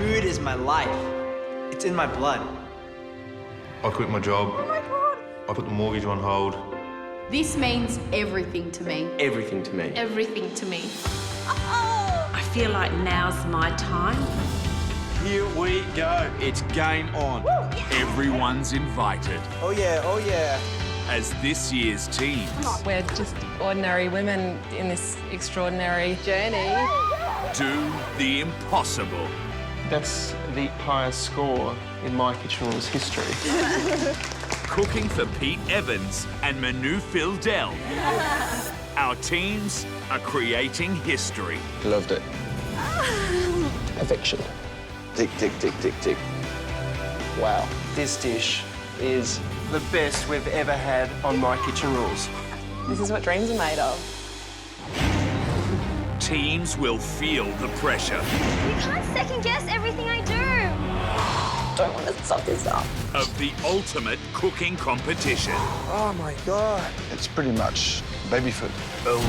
Food is my life. It's in my blood. I quit my job. Oh my God. I put the mortgage on hold. This means everything to me. Everything to me. Everything to me. I feel like now's my time. Here we go. It's game on. Woo, yeah. Everyone's invited Oh yeah, oh yeah. as this year's teams We're just ordinary women in this extraordinary journey. do the impossible. That's the highest score in My Kitchen Rules history. Cooking for Pete Evans and Manu Fildel. Our teams are creating history. Loved it. Perfection. Tick, tick, tick, tick, tick. Wow. This dish is the best we've ever had on My Kitchen Rules. This is what dreams are made of. Teams will feel the pressure You can't second guess everything I do. Don't want to stop this up. of the ultimate cooking competition. Oh my God. It's pretty much baby food. Boom.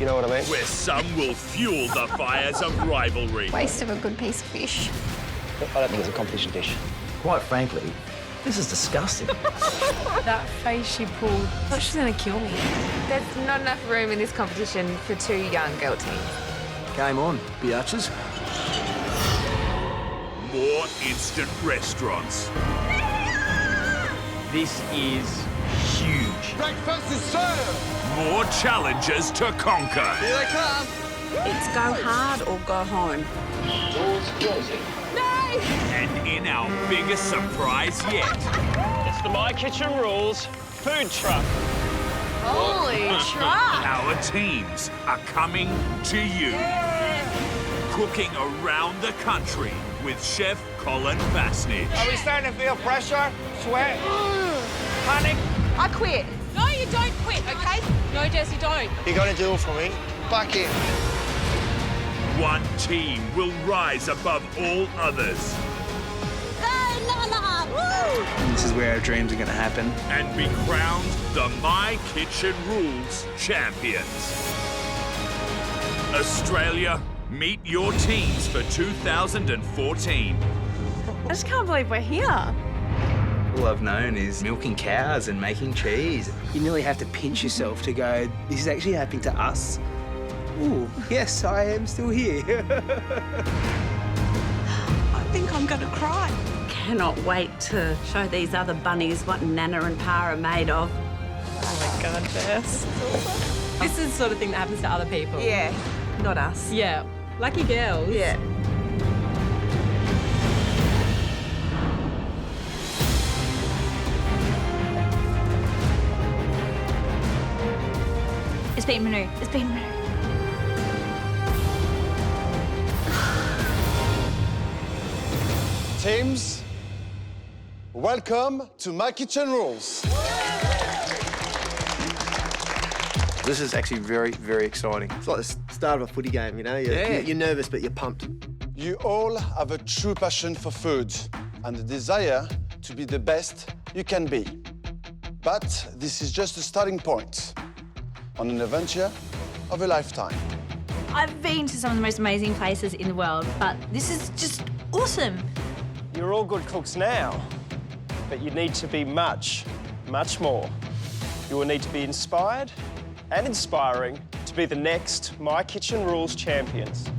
You know what I mean? Where some will fuel the fires of rivalry. Waste of a good piece of fish. I don't think it's a competition dish. Quite frankly, this is disgusting. That face she pulled, I thought she was going to kill me. There's not enough room in this competition for 2 young girl teams. Game on, biatches. More instant restaurants. This is huge. Breakfast is served. More challenges to conquer. Here they come. It's go hard or go home. And in our biggest surprise yet, It's the My Kitchen Rules food truck. Holy truck! our teams are coming to you. Cooking around the country with Chef Colin Fasnage. Are we starting to feel pressure? Sweat? Panic? I quit. No, you don't quit, okay? No, Jess, you don't. You're gonna do it for me. Back in. One team will rise above all others This is where our dreams are going to happen. and be crowned the My Kitchen Rules champions. Australia, meet your teams for 2014. I just can't believe we're here. All I've known is milking cows and making cheese. You nearly have to pinch yourself to go, this is actually happening to us. Ooh, yes, I am still here. I think I'm going to cry. Cannot wait to show these other bunnies what Nana and Pa are made of. Oh my God, Jess. This is the sort of thing that happens to other people. Yeah, not us. Yeah. Lucky girls. Yeah. It's been Manu. It's been Manu. Teams, welcome to My Kitchen Rules. This is actually very, very exciting. It's like the start of a footy game, you know? You're nervous, but you're pumped. You all have a true passion for food and a desire to be the best you can be. But this is just a starting point on an adventure of a lifetime. I've been to some of the most amazing places in the world, but this is just awesome. You're all good cooks now, but you need to be much, much more. You will need to be inspired and inspiring to be the next My Kitchen Rules champions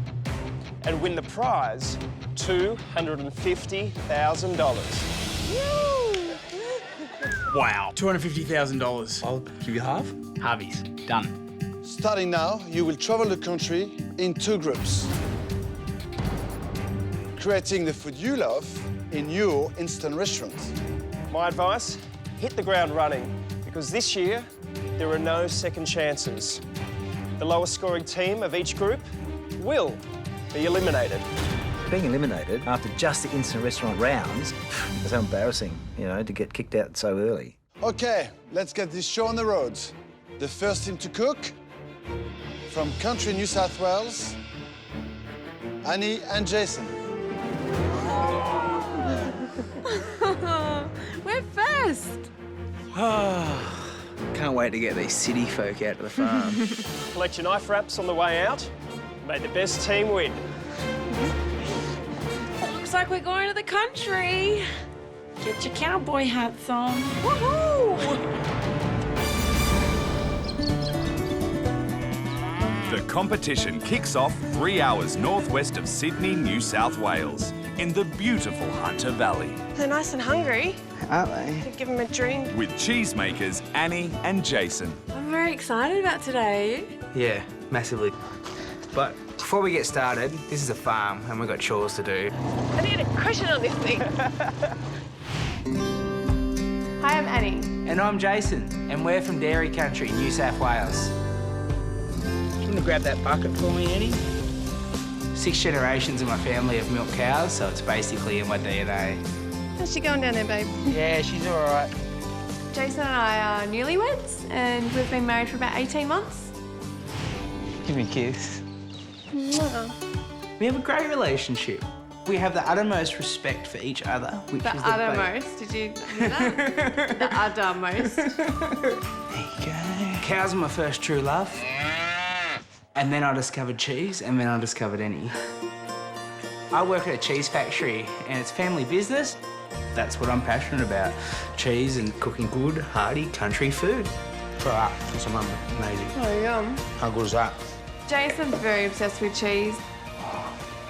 and win the prize, $250,000. Wow. $250,000. I'll give you half. Harvey's. Done. Starting now, you will travel the country in 2 groups, creating the food you love in your instant restaurant. My advice, hit the ground running, because this year, there are no second chances. The lowest scoring team of each group will be eliminated. Being eliminated after just the instant restaurant rounds is so embarrassing, you know, to get kicked out so early. Okay, let's get this show on the road. The first team to cook, from country New South Wales, Annie and Jason. We're first. Can't wait to get these city folk out to the farm. Collect your knife wraps on the way out. May the best team win. Looks like we're going to the country. Get your cowboy hats on. Woohoo! The competition kicks off 3 hours northwest of Sydney, New South Wales, in the beautiful Hunter Valley. They're nice and hungry. Aren't they? Could give them a drink. With cheesemakers Annie and Jason. I'm very excited about today. Yeah, massively. But before we get started, this is a farm and we've got chores to do. I need a cushion on this thing. Hi, I'm Annie. And I'm Jason, and we're from Dairy Country, New South Wales. Can you grab that bucket for me, Annie? 6 generations of my family have milked cows, so it's basically in my DNA. How's she going down there, babe? Yeah, she's all right. Jason and I are newlyweds, and we've been married for about 18 months. Give me a kiss. Mwah. We have a great relationship. We have the uttermost respect for each other, which The is uttermost, did you hear that? The uttermost. There you go. Cows are my first true love. And then I discovered cheese, and then I discovered Annie. I work at a cheese factory, and it's family business. That's what I'm passionate about. Cheese and cooking good, hearty, country food. Try that for some amazing. Oh, yum. How good is that? Jason's very obsessed with cheese.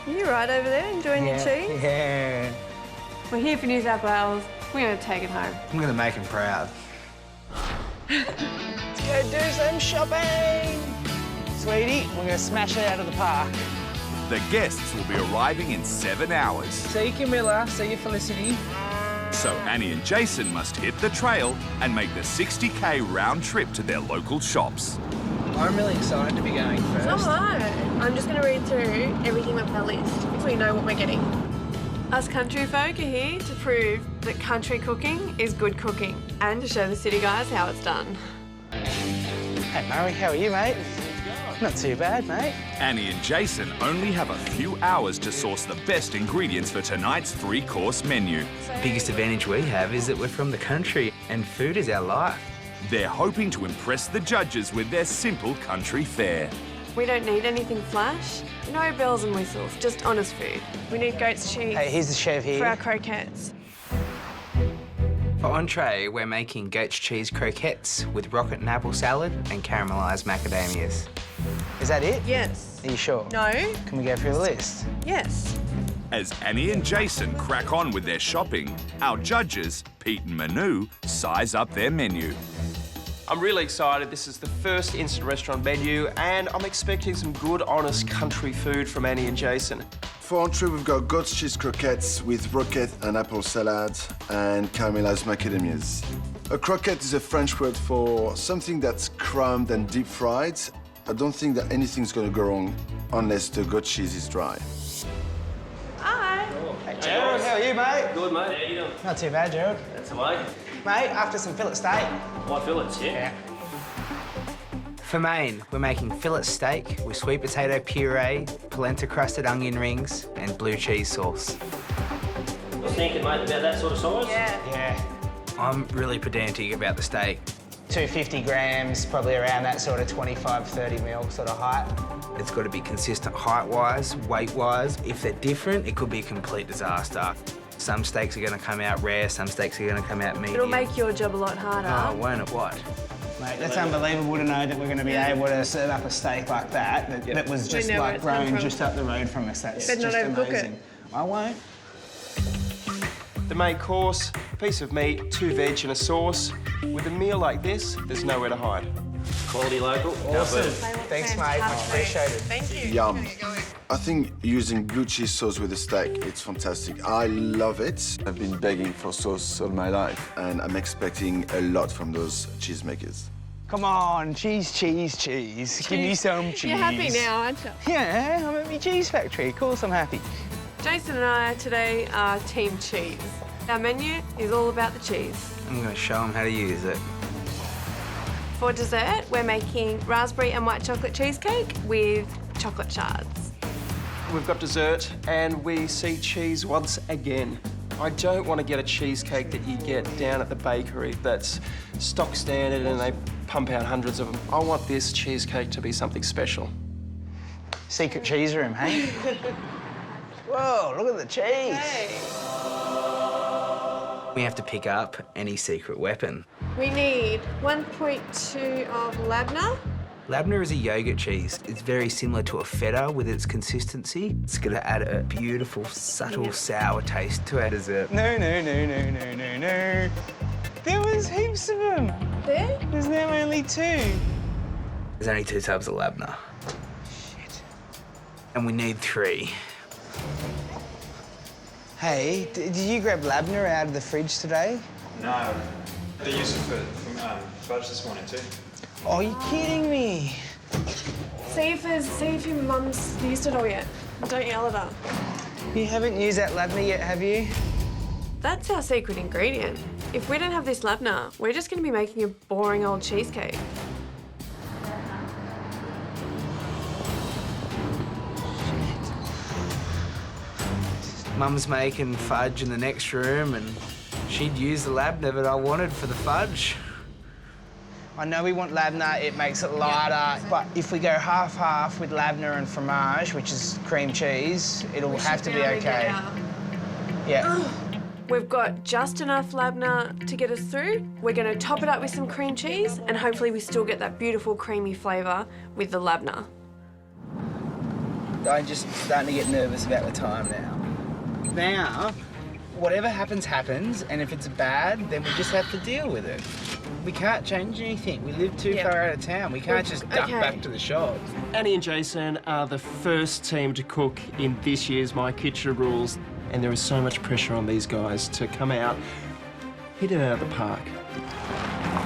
Are you right over there enjoying your cheese? Yeah. We're here for New South Wales. We're going to take it home. I'm gonna make him proud. Let's go do some shopping. Sweetie, we're gonna smash it out of the park. The guests will be arriving in 7 hours. See you, Camilla. See you, Felicity. So Annie and Jason must hit the trail and make the 60k round trip to their local shops. I'm really excited to be going first. So am I. I'm just going to read through everything on our list so we know what we're getting. Us country folk are here to prove that country cooking is good cooking and to show the city guys how it's done. Hey, Murray, how are you, mate? Not too bad, mate. Annie and Jason only have a few hours to source the best ingredients for tonight's 3-course menu. The biggest advantage we have is that we're from the country and food is our life. They're hoping to impress the judges with their simple country fare. We don't need anything flash. No bells and whistles, just honest food. We need goat's cheese. Hey, here's the chef here. For our croquettes. For entree, we're making goat's cheese croquettes with rocket and apple salad and caramelised macadamias. Is that it? Yes. Are you sure? No. Can we go through the list? Yes. As Annie and Jason crack on with their shopping, our judges, Pete and Manu, size up their menu. I'm really excited. This is the first instant restaurant menu, and I'm expecting some good, honest country food from Annie and Jason. For entree, we've got goat's cheese croquettes with rocket and apple salad and caramelized macadamias. A croquette is a French word for something that's crumbed and deep fried. I don't think that anything's gonna go wrong unless the goat cheese is dry. Hi. Hey, Gerald, how are you, mate? Good, mate. How you doing? Not too bad, Gerald. That's the way. Mate, after some fillet steak. My fillets, yeah. For main, we're making fillet steak with sweet potato puree, polenta-crusted onion rings and blue cheese sauce. I was thinking, mate, about that sort of size. Yeah. I'm really pedantic about the steak. 250 grams, probably around that sort of 25, 30 mil sort of height. It's got to be consistent height-wise, weight-wise. If they're different, it could be a complete disaster. Some steaks are going to come out rare, some steaks are going to come out medium. It'll make your job a lot harder. Oh, won't it what? Mate, that's unbelievable to know that we're going to be able to serve up a steak like that that was just know where like it's come grown from. just up the road from us. That's Better not just overcook amazing. it. I won't. The main course, a piece of meat, 2 veg and a sauce. With a meal like this, there's nowhere to hide. Quality local. Awesome. Perfect. Thanks, mate. Much appreciated. Thank you. Yum. I think using blue cheese sauce with a steak, it's fantastic. I love it. I've been begging for sauce all my life, and I'm expecting a lot from those cheesemakers. Come on, cheese, cheese, cheese. Give me some cheese. You're happy now, aren't you? Yeah, I'm at my cheese factory. Of course I'm happy. Jason and I today are Team Cheese. Our menu is all about the cheese. I'm going to show them how to use it. For dessert, we're making raspberry and white chocolate cheesecake with chocolate shards. We've got dessert, and we see cheese once again. I don't want to get a cheesecake that you get down at the bakery that's stock standard and they pump out hundreds of them. I want this cheesecake to be something special. Secret cheese room, hey? Whoa, look at the cheese. Hey. We have to pick up any secret weapon. We need 1.2 of labna. Labna is a yogurt cheese. It's very similar to a feta with its consistency. It's gonna add a beautiful, subtle, sour taste to our dessert. No. There was heaps of them. There? There's now only 2. There's only 2 tubs of labna. Shit. And we need 3. Hey, did you grab labna out of the fridge today? No. They used it from fudge this morning too. Oh, you're kidding me. See if your mum's used it all yet. Don't yell at her. You haven't used that labna yet, have you? That's our secret ingredient. If we don't have this labna, we're just going to be making a boring old cheesecake. Mum's making fudge in the next room and she'd use the labna that I wanted for the fudge. I know we want labna, it makes it lighter, but if we go half-half with labna and fromage, which is cream cheese, it'll have to be okay. Yeah. We've got just enough labna to get us through. We're going to top it up with some cream cheese and hopefully we still get that beautiful creamy flavour with the labna. I'm just starting to get nervous about the time now. Now, whatever happens, happens, and if it's bad, then we just have to deal with it. We can't change anything. We live too far out of town. We can't just duck back to the shop. Annie and Jason are the first team to cook in this year's My Kitchen Rules, and there is so much pressure on these guys to come out, hit it out of the park.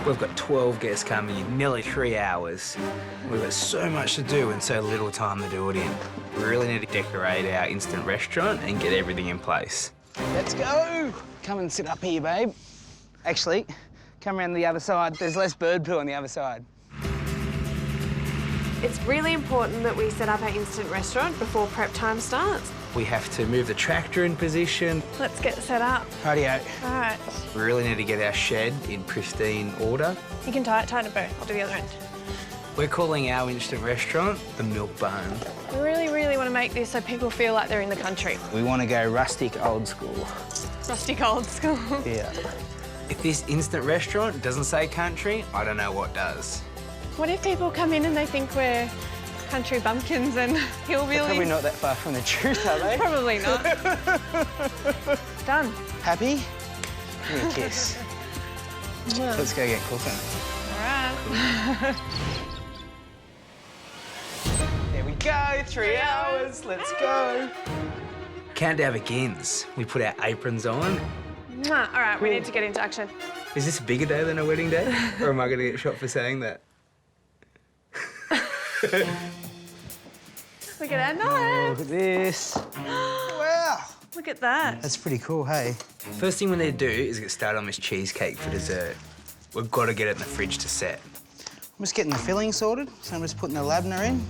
We've got 12 guests coming in, nearly 3 hours. We've got so much to do and so little time to do it in. We really need to decorate our instant restaurant and get everything in place. Let's go. Come and sit up here, babe. Actually, come around the other side. There's less bird poo on the other side. It's really important that we set up our instant restaurant before prep time starts. We have to move the tractor in position. Let's get set up. Rightio. All right. We really need to get our shed in pristine order. You can tighten it, Bo. I'll do the other end. We're calling our instant restaurant the Milk Bone. We really want to make this so people feel like they're in the country. We want to go rustic old school. Rustic old school. Yeah. If this instant restaurant doesn't say country, I don't know what does. What if people come in and they think we're country bumpkins and hillbillies? They're probably not that far from the truth, are they? Probably not. Done. Happy? Give me a kiss. Yeah. Let's go get cooking. All right. There we go, 3 hours, let's go. Countdown begins. We put our aprons on. Mwah. All right, we need to get into action. Is this a bigger day than a wedding day? Or am I going to get shot for saying that? Look at our knife. Oh, look at this. Wow. Look at that. That's pretty cool, hey? First thing we need to do is get started on this cheesecake for dessert. We've got to get it in the fridge to set. I'm just getting the filling sorted, so I'm just putting the labna in.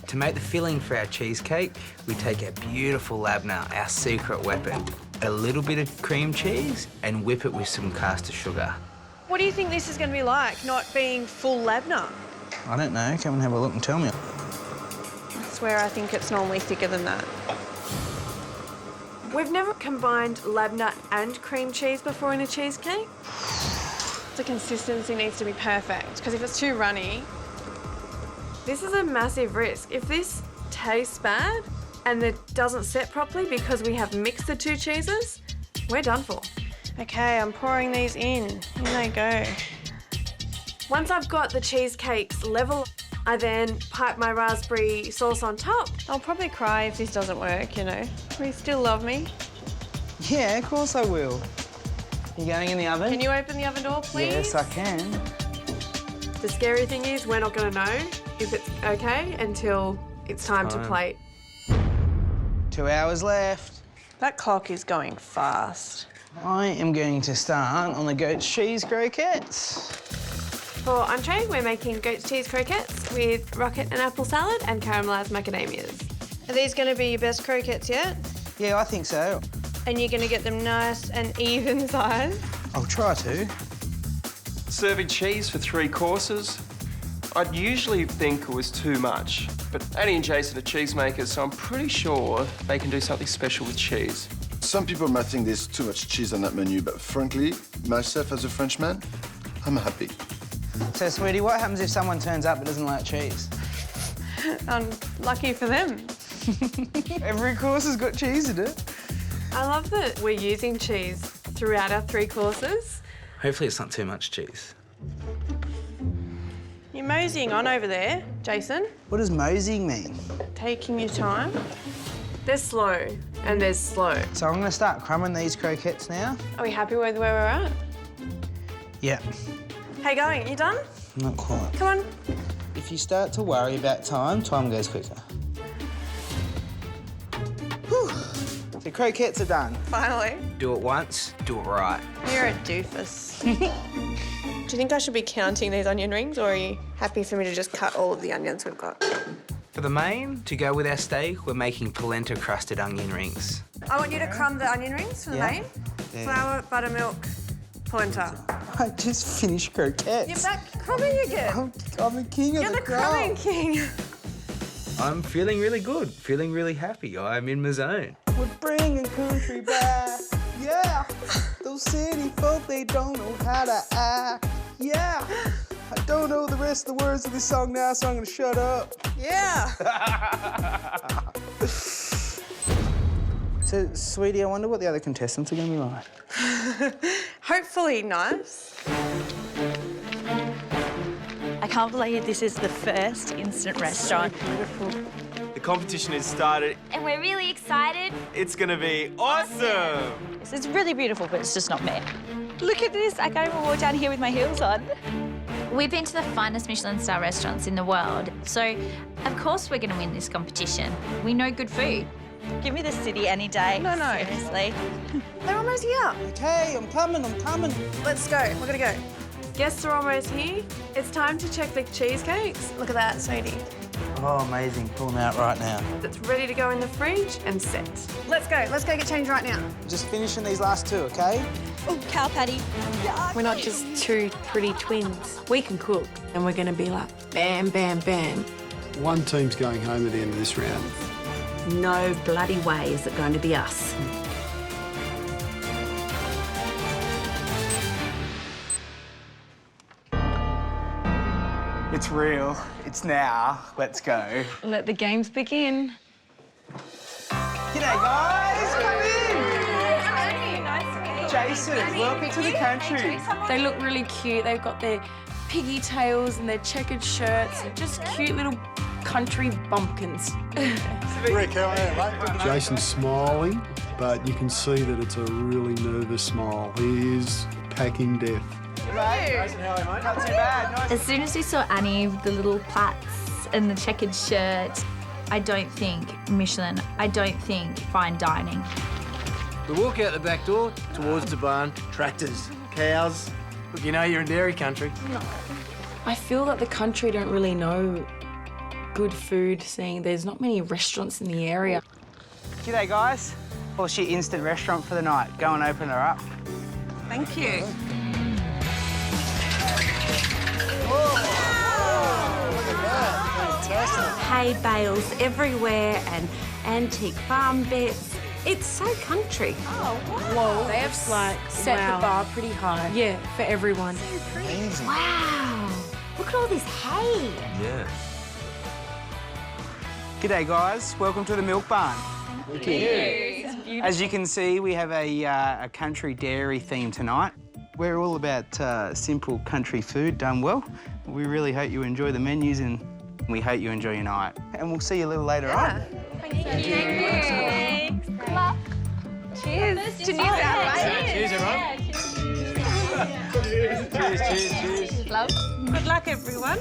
To make the filling for our cheesecake, we take our beautiful labna, our secret weapon, a little bit of cream cheese, and whip it with some caster sugar. What do you think this is going to be like, not being full labna? I don't know, come and have a look and tell me. I swear I think it's normally thicker than that. We've never combined labna and cream cheese before in a cheesecake. The consistency needs to be perfect, because if it's too runny, this is a massive risk. If this tastes bad and it doesn't set properly because we have mixed the 2 cheeses, we're done for. Okay, I'm pouring these in. In they go. Once I've got the cheesecakes level, I then pipe my raspberry sauce on top. I'll probably cry if this doesn't work, you know. Will you still love me? Yeah, of course I will. You going in the oven? Can you open the oven door, please? Yes, I can. The scary thing is we're not going to know if it's okay until it's time to plate. 2 hours left. That clock is going fast. I am going to start on the goat's cheese croquettes. For entree, we're making goat's cheese croquettes with rocket and apple salad and caramelised macadamias. Are these going to be your best croquettes yet? Yeah, I think so. And you're going to get them nice and even size? I'll try to. Serving cheese for 3 courses, I'd usually think it was too much, but Annie and Jason are cheesemakers, so I'm pretty sure they can do something special with cheese. Some people might think there's too much cheese on that menu, but frankly, myself as a Frenchman, I'm happy. So, sweetie, what happens if someone turns up but doesn't like cheese? Lucky for them. Every course has got cheese in it. I love that we're using cheese throughout our 3 courses. Hopefully it's not too much cheese. You're moseying on over there, Jason. What does moseying mean? Taking your time. There's slow and there's slow. So I'm going to start crumbing these croquettes now. Are we happy with where we're at? Yeah. How you going? You done? Not quite. Come on. If you start to worry about time, time goes quicker. Whew. The croquettes are done. Finally. Do it once, do it right. You're a doofus. Do you think I should be counting these onion rings, or are you happy for me to just cut all of the onions we've got? For the main, to go with our steak, we're making polenta-crusted onion rings. I want you to crumb the onion rings for the main. Yeah. Flour, buttermilk, polenta. I just finished croquettes. You're back crumbing again. I'm the king of You're the the crumbing king. I'm feeling really good, feeling really happy. I'm in my zone. We're bringing country back. Yeah. Those city folk, they don't know how to act. Yeah. I don't know the rest of the words of this song now, so I'm gonna shut up. Yeah. So, sweetie, I wonder what the other contestants are gonna be like. Hopefully nice. I can't believe this is the first instant restaurant. The competition has started. And we're really excited. It's gonna be awesome! It's really beautiful, but it's just not me. Look at this. I can't even walk down here with my heels on. We've been to the finest Michelin star restaurants in the world, so of course we're going to win this competition. We know good food. Give me the city any day. No. Seriously. They're almost here. Okay, I'm coming. Let's go. We're gonna go. Guests are almost here. It's time to check the cheesecakes. Look at that, sweetie. Oh, amazing. Pull them out right now. It's ready to go in the fridge and set. Let's go. Let's go get changed right now. Just finishing these last 2, okay? Oh, cow patty. We're not just 2 pretty twins. We can cook, and we're gonna be like, bam, bam, bam. One team's going home at the end of this round. No bloody way is it going to be us. It's real. It's now. Let's go. Let the games begin. G'day, guys. Come in. Jason, welcome to the country. They look really cute. They've got their piggy tails and their checkered shirts. Just cute little country bumpkins. Rick, how are you, mate? Jason's smiling, but you can see that it's a really nervous smile. He is packing death. Jason, how are you, mate? Not too bad. As soon as we saw Annie with the little plaits and the checkered shirt, I don't think Michelin, I don't think fine dining. We walk out the back door towards the barn, tractors, cows. Look, you know you're in dairy country. No. I feel that the country don't really know good food, seeing there's not many restaurants in the area. G'day, guys. Well, she instant restaurant for the night. Go and open her up. Thank you. Hay bales everywhere and antique farm beds. It's so country. Oh, wow. Whoa, they have set the bar pretty high. Yeah, for everyone. Amazing. Wow, look at all this hay. Yeah. G'day, guys. Welcome to the Milk Barn. Thank you. As you can see, we have a country dairy theme tonight. We're all about simple country food done well. We really hope you enjoy the menus and we hope you enjoy your night. And we'll see you a little later on. Thank you. Good luck. Cheers to New Zealand. Cheers, everyone. Cheers. Love. Good luck, everyone.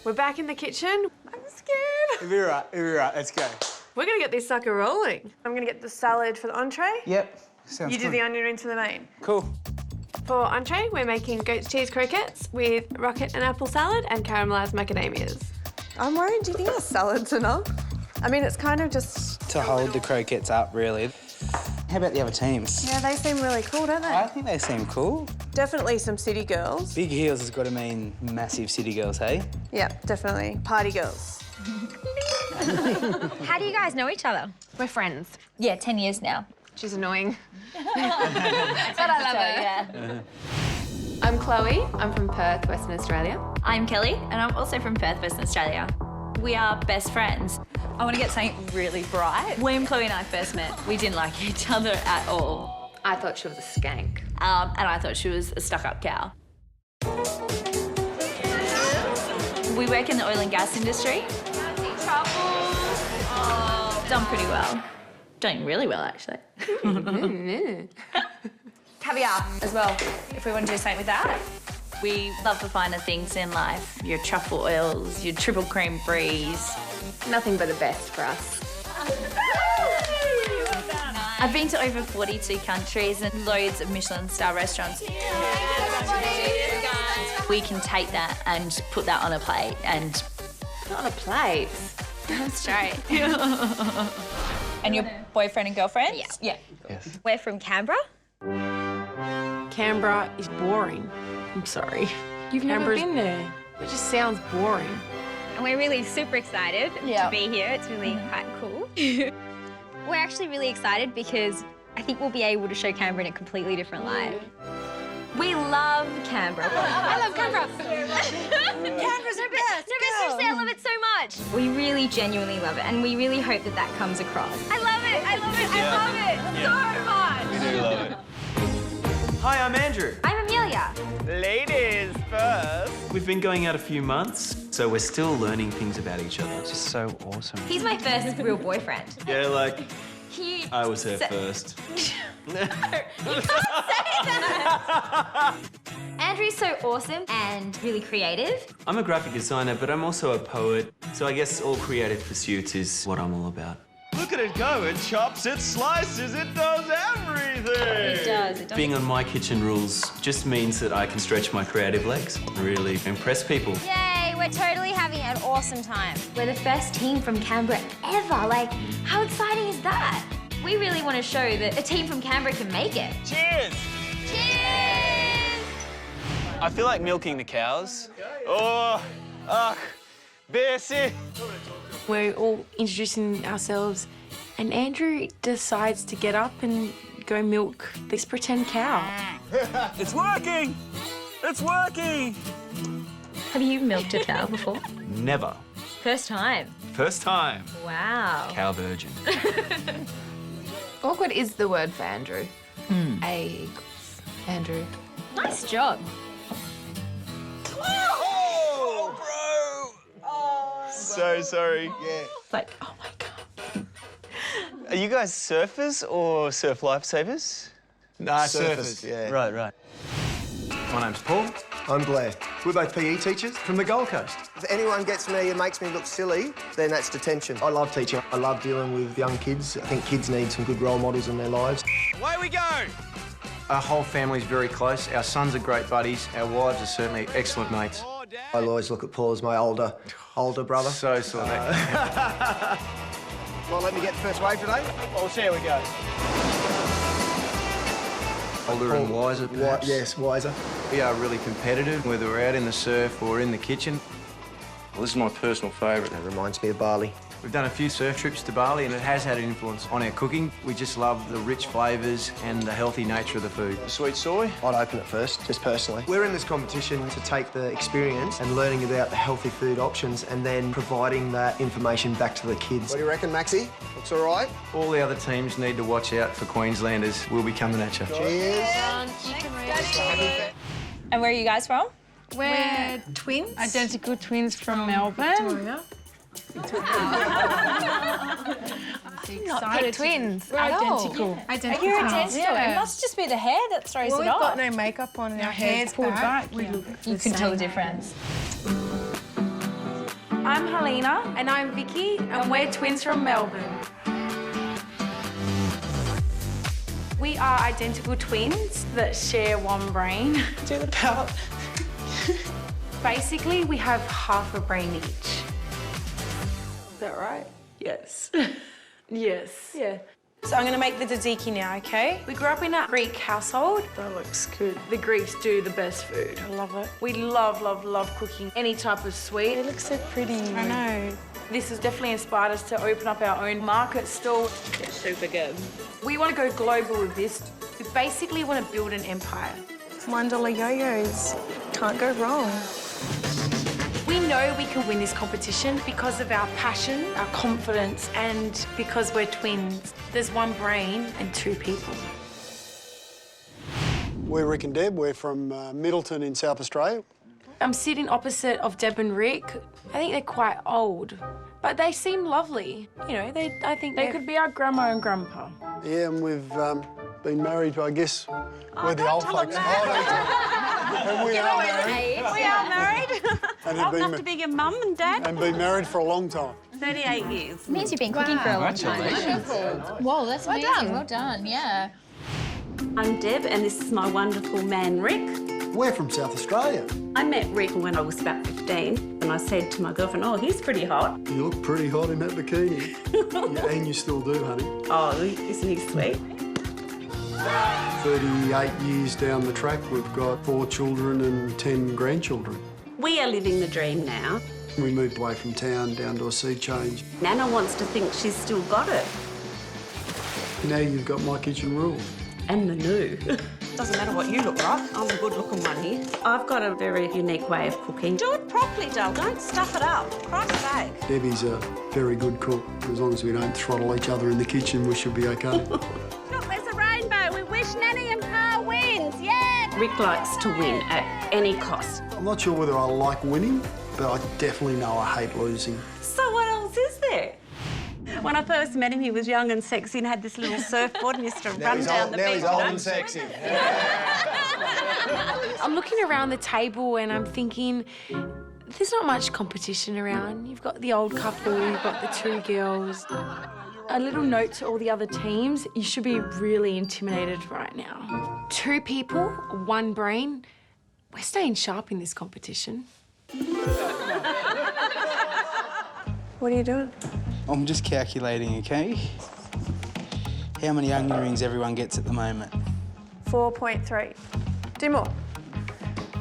We're back in the kitchen. I'm scared. It'll be right. Let's go. We're gonna get this sucker rolling. I'm gonna get the salad for the entree. Yep. Sounds You do good. the onion rings for the main. Cool. For entree, we're making goat's cheese croquettes with rocket and apple salad and caramelised macadamias. I'm worried, do you think a salad's enough? I mean, it's kind of just... To hold the croquettes up, really. How about the other teams? Yeah, they seem really cool, don't they? I think they seem cool. Definitely some city girls. Big heels has got to mean massive city girls, hey? Yeah, definitely. Party girls. How do you guys know each other? We're friends. Yeah, 10 years now. She's annoying. But I love her. Yeah. I'm Chloe. I'm from Perth, Western Australia. I'm Kelly, and I'm also from Perth, Western Australia. We are best friends. I want to get something really bright. When Chloe and I first met, we didn't like each other at all. I thought she was a skank. And I thought she was a stuck-up cow. We work in the oil and gas industry. Done pretty well. Doing really well, actually. Caviar as well, if we want to do something with that. We love the finer things in life. Your truffle oils, your triple cream bries. Nothing but the best for us. I've been to over 42 countries and loads of Michelin-star restaurants. We can take that and put that on a plate and... Not on a plate. That's right. And your boyfriend and girlfriend? Yeah. Yeah. Yes. We're from Canberra. Canberra is boring. I'm sorry. You've never been there. It just sounds boring. And we're really super excited to be here. It's really quite cool. We're actually really excited because I think we'll be able to show Canberra in a completely different light. We love Canberra. I love Canberra. Canberra's the best. I love it so much. We really genuinely love it, and we really hope that that comes across. I love it. I love it. I love it so much. We do love it. Hi, I'm Andrew. I'm Amelia. Ladies first. We've been going out a few months, so we're still learning things about each other. It's just so awesome. He's my first real boyfriend. Yeah, like, He I was her first. You can't say that. Andrew's so awesome and really creative. I'm a graphic designer, but I'm also a poet, so I guess all creative pursuits is what I'm all about. Look at it go. It chops, it slices, it does everything. It does. Being on My Kitchen Rules just means that I can stretch my creative legs and really impress people. Yay, we're totally having an awesome time. We're the first team from Canberra ever. Like, how exciting is that? We really want to show that a team from Canberra can make it. Cheers. Cheers! I feel like milking the cows. Oh, ugh, Bessie. We're all introducing ourselves, and Andrew decides to get up and go milk this pretend cow. It's working. It's working. Have you milked a cow before? Never. First time. First time. Wow. Cow virgin. Awkward is the word for Andrew. Eggs. Andrew. Nice job. Oh, bro. Oh, so sorry. Yeah. Like, oh my God. Are you guys surfers or surf lifesavers? Nah, surfers, yeah. Right, right. My name's Paul. I'm Blair. We're both PE teachers from the Gold Coast. If anyone gets me and makes me look silly, then that's detention. I love teaching. I love dealing with young kids. I think kids need some good role models in their lives. Away we go. Our whole family's very close. Our sons are great buddies. Our wives are certainly excellent mates. I'll always look at Paul as my older brother. So sort of. Well, let me get the first wave today. Oh, so here we go. Older and wiser, perhaps. Yes, wiser. We are really competitive, whether we're out in the surf or in the kitchen. Well, this is my personal favourite. That reminds me of Bali. We've done a few surf trips to Bali and it has had an influence on our cooking. We just love the rich flavours and the healthy nature of the food. Sweet soy? I'd open it first, just personally. We're in this competition to take the experience and learning about the healthy food options and then providing that information back to the kids. What do you reckon, Maxie? Looks all right? All the other teams need to watch out for Queenslanders. We'll be coming at you. Cheers. And where are you guys from? We're twins. Identical twins from Melbourne. Not twins. We're identical. Identical. You're twins. identical. It must just be the hair that throws Well, it we've off. got no makeup on and our hair's pulled back. You can tell the difference. I'm Helena. And I'm Vicky. And we're twins from Melbourne. We are identical twins that share one brain. Do the pout. Basically, we have half a brain each. Is that right? Yes. Yes. Yeah. So I'm going to make the tzatziki now, OK? We grew up in a Greek household. That looks good. The Greeks do the best food. I love it. We love, love, love cooking any type of sweet. It looks so pretty. I know. This has definitely inspired us to open up our own market stall. It's super good. We want to go global with this. We basically want to build an empire. $1 yo-yos. Can't go wrong. We know we can win this competition because of our passion, our confidence, and because we're twins. There's one brain and two people. We're Rick and Deb. We're from Middleton in South Australia. I'm sitting opposite of Deb and Rick. I think they're quite old, but they seem lovely. You know, I think they could be our grandma and grandpa. Yeah, and we've been married, I guess. We're the old folks. And we are married. We are married. And Old enough to be your mum and dad. And been married for a long time. 38 years. It means you've been cooking for a long time. Whoa, that's Well amazing. done. Well done, yeah. I'm Deb, and this is my wonderful man, Rick. We're from South Australia. I met Rick when I was about 15, and I said to my girlfriend, oh, he's pretty hot. You look pretty hot in that bikini. Yeah, and you still do, honey. Oh, isn't he sweet? 38 years down the track, we've got 4 children and 10 grandchildren. We are living the dream now. We moved away from town down to a sea change. Nana wants to think she's still got it. Now you've got my kitchen rules. And Manu. Doesn't matter what you look like. I'm a good-looking one here. I've got a very unique way of cooking. Do it properly, Dale. Don't stuff it up. Christ's sake. Debbie's a very good cook. As long as we don't throttle each other in the kitchen, we should be okay. Look, there's a rainbow. We wish Nanny and Pa wins. Yeah! Rick likes to win at any cost. I'm not sure whether I like winning, but I definitely know I hate losing. So what else is there? When I first met him, he was young and sexy and had this little surfboard and used to run down the beach. Now he's old and sexy. I'm looking around the table and I'm thinking, there's not much competition around. You've got the old couple, you've got the 2 girls. A little note to all the other teams, you should be really intimidated right now. 2 people, 1 brain. We're staying sharp in this competition. What are you doing? I'm just calculating, okay? How many onion rings everyone gets at the moment? 4.3. Do more.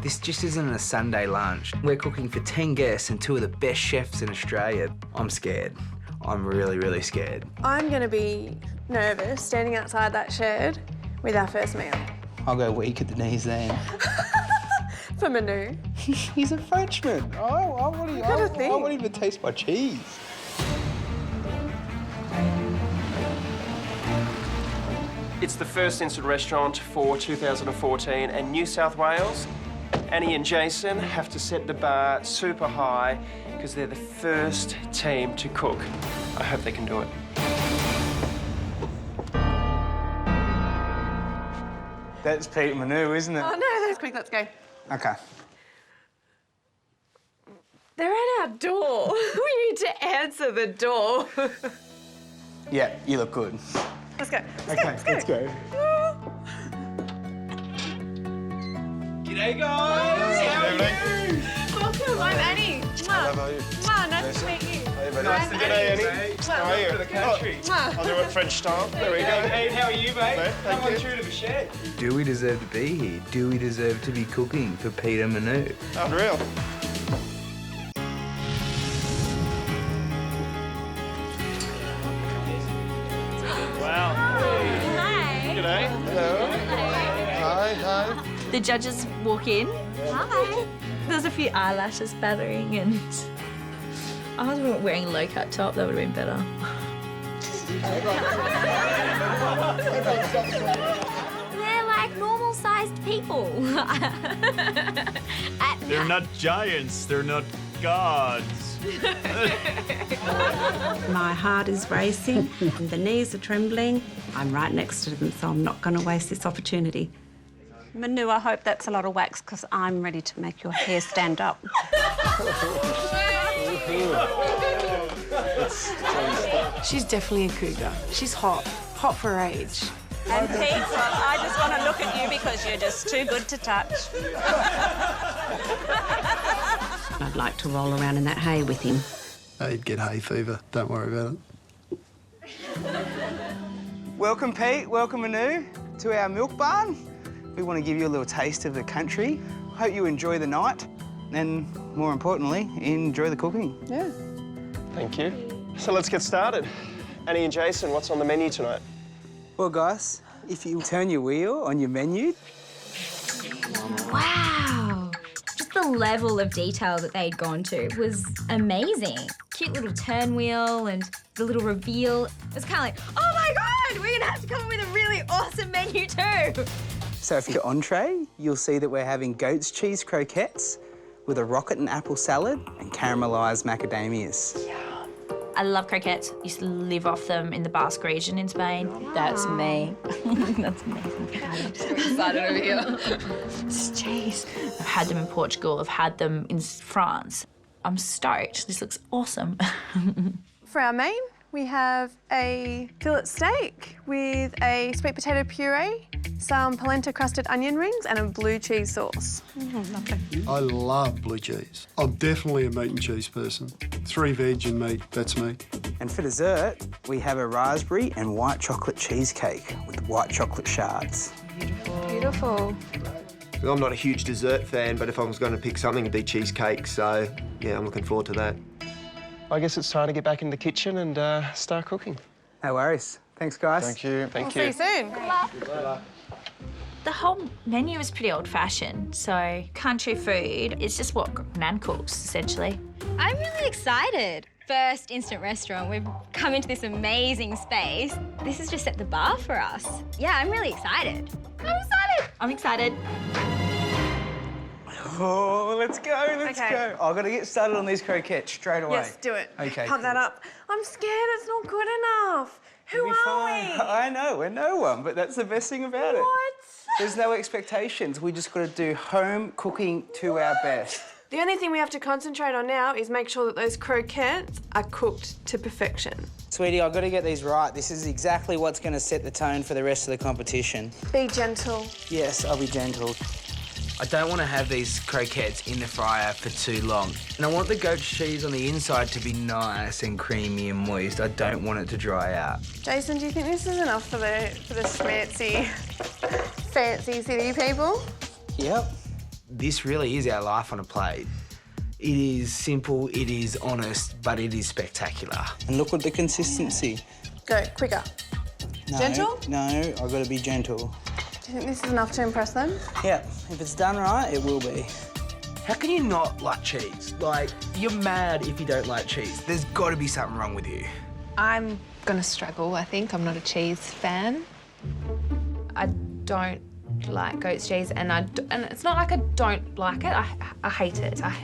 This just isn't a Sunday lunch. We're cooking for 10 guests and 2 of the best chefs in Australia. I'm scared. I'm really, really scared. I'm going to be nervous standing outside that shed with our first meal. I'll go weak at the knees then. For Manu. He's a Frenchman. I want him to taste my cheese. It's the first instant restaurant for 2014 and New South Wales. Annie and Jason have to set the bar super high because they're the first team to cook. I hope they can do it. That's Pete Manu, isn't it? Oh, no, that's quick. Let's go. Okay. They're at our door. We need to answer the door. Yeah, you look good. Let's go. Let's go. G'day, guys. How are you? Welcome. I'm Annie. How are you? Nice to meet you. Hey, buddy. Nice to meet Annie. you. How are you? For the country. I'll do it French style. There we go. Hey, how are you, mate? Thank Come on you. through to the shed. Do we deserve to be here? Do we deserve to be cooking for Peter Manu? Unreal. Wow. Hi. G'day. Hello. Hi. The judges walk in. Hi. There's a few eyelashes battering and I was wearing a low-cut top. That would have been better. They're like normal-sized people. They're not giants, they're not gods. My heart is racing and the knees are trembling. I'm right next to them, so I'm not going to waste this opportunity. Manu, I hope that's a lot of wax because I'm ready to make your hair stand up. She's definitely a cougar. She's hot. Hot for her age. And Pete, I just want to look at you because you're just too good to touch. I'd like to roll around in that hay with him. He'd get hay fever. Don't worry about it. Welcome, Pete. Welcome, Manu, to our milk barn. We want to give you a little taste of the country. Hope you enjoy the night and, more importantly, enjoy the cooking. Yeah. Thank you. So let's get started. Annie and Jason, what's on the menu tonight? Well, guys, if you turn your wheel on your menu... Wow! Just the level of detail that they'd gone to was amazing. Cute little turn wheel and the little reveal. It was kind of like, oh my God, we're gonna have to come up with a really awesome menu too. So for your entree, you'll see that we're having goat's cheese croquettes with a rocket and apple salad and caramelised macadamias. I love croquettes. Used to live off them in the Basque region in Spain. That's me. That's amazing. I'm so excited over here. It's cheese. I've had them in Portugal. I've had them in France. I'm stoked. This looks awesome. For our main, we have a fillet steak with a sweet potato puree, some polenta crusted onion rings and a blue cheese sauce. Lovely. I love blue cheese. I'm definitely a meat and cheese person. 3 veg and meat, that's me. And for dessert, we have a raspberry and white chocolate cheesecake with white chocolate shards. Beautiful. I'm not a huge dessert fan, but if I was going to pick something, it'd be cheesecake, so yeah, I'm looking forward to that. I guess it's time to get back in the kitchen and start cooking. No worries. Thanks, guys. Thank you. Thank We'll you. see you soon. Good luck. The whole menu is pretty old-fashioned, so country food, it's just what Nan cooks, essentially. I'm really excited. First instant restaurant, we've come into this amazing space. This has just set the bar for us. Yeah, I'm really excited. I'm excited. Oh, let's go, let's Okay. go. I've got to get started on these croquettes straight away. Yes, do it. Okay. Pump that up. I'm scared it's not good enough. Who It'll be are fine. we? I know, we're no one, but that's the best thing about it. What? There's no expectations. We just got to do home cooking to our best. The only thing we have to concentrate on now is make sure that those croquettes are cooked to perfection. Sweetie, I've got to get these right. This is exactly what's going to set the tone for the rest of the competition. Be gentle. Yes, I'll be gentle. I don't want to have these croquettes in the fryer for too long. And I want the goat cheese on the inside to be nice and creamy and moist. I don't want it to dry out. Jason, do you think this is enough for the fancy city people? Yep. This really is our life on a plate. It is simple, it is honest, but it is spectacular. And look at the consistency. Go, quicker. No, Gentle? No, I've got to be gentle. Do you think this is enough to impress them? Yeah, if it's done right, it will be. How can you not like cheese? Like, you're mad if you don't like cheese. There's got to be something wrong with you. I'm gonna struggle, I think. I'm not a cheese fan. I don't like goat's cheese, and it's not like I don't like it. I hate it. I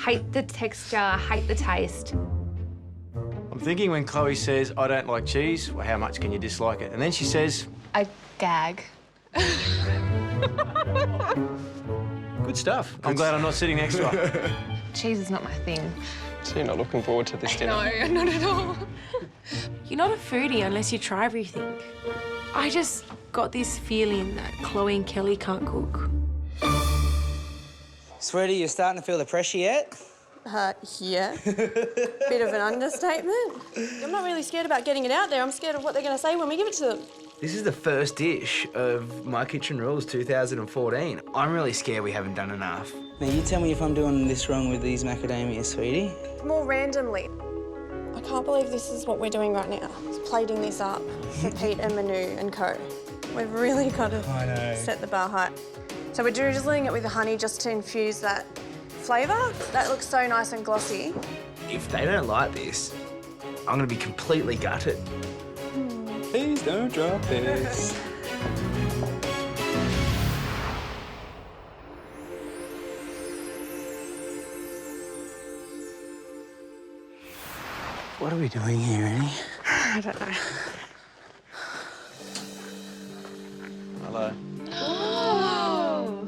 hate the texture, I hate the taste. I'm thinking when Chloe says, I don't like cheese, well, how much can you dislike it? And then she says... I gag. Good stuff. I'm glad I'm not sitting next to her. Cheese is not my thing. So you're not looking forward to this dinner? No, not at all. You're not a foodie unless you try everything. I just got this feeling that Chloe and Kelly can't cook. Sweetie, you're starting to feel the pressure yet? Yeah. Bit of an understatement. I'm not really scared about getting it out there. I'm scared of what they're going to say when we give it to them. This is the first dish of My Kitchen Rules 2014. I'm really scared we haven't done enough. Now, you tell me if I'm doing this wrong with these macadamias, sweetie. More randomly. I can't believe this is what we're doing right now. It's plating this up for Pete and Manu and co. We've really got to set the bar high. So we're drizzling it with the honey just to infuse that flavour. That looks so nice and glossy. If they don't like this, I'm going to be completely gutted. Please don't drop this. What are we doing here, Annie? I don't know. Hello. Oh!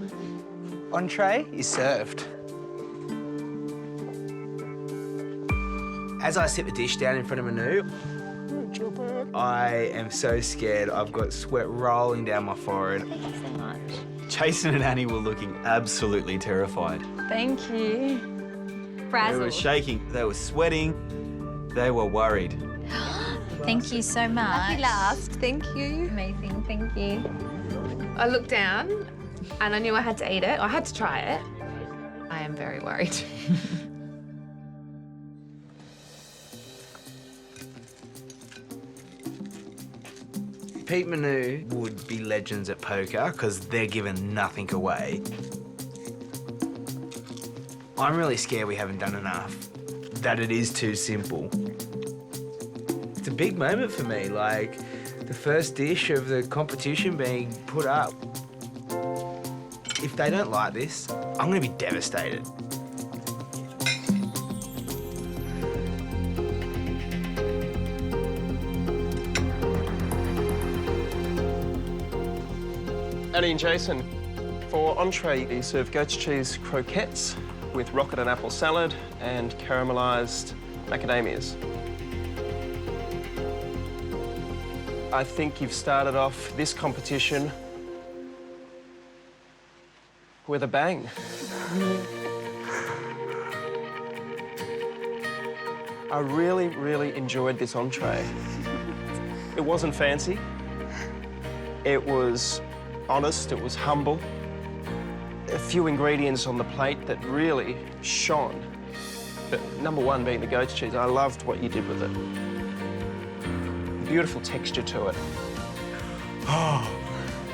Entree is served. As I set the dish down in front of Manu, I am so scared. I've got sweat rolling down my forehead. Thank you so much. Jason and Annie were looking absolutely terrified. Thank you. They were shaking, they were sweating, they were worried. Thank you so much. Happy last, thank you. Amazing, thank you. I looked down and I knew I had to eat it. I had to try it. I am very worried. Pete Manu would be legends at poker because they're giving nothing away. I'm really scared we haven't done enough, that it is too simple. It's a big moment for me, like the first dish of the competition being put up. If they don't like this, I'm gonna be devastated. Annie and Jason, for entree, you serve goat's cheese croquettes with rocket and apple salad and caramelised macadamias. I think you've started off this competition with a bang. I really, really enjoyed this entree. It wasn't fancy. It was honest, it was humble. A few ingredients on the plate that really shone. But number one being the goat's cheese. I loved what you did with it. Beautiful texture to it. Oh,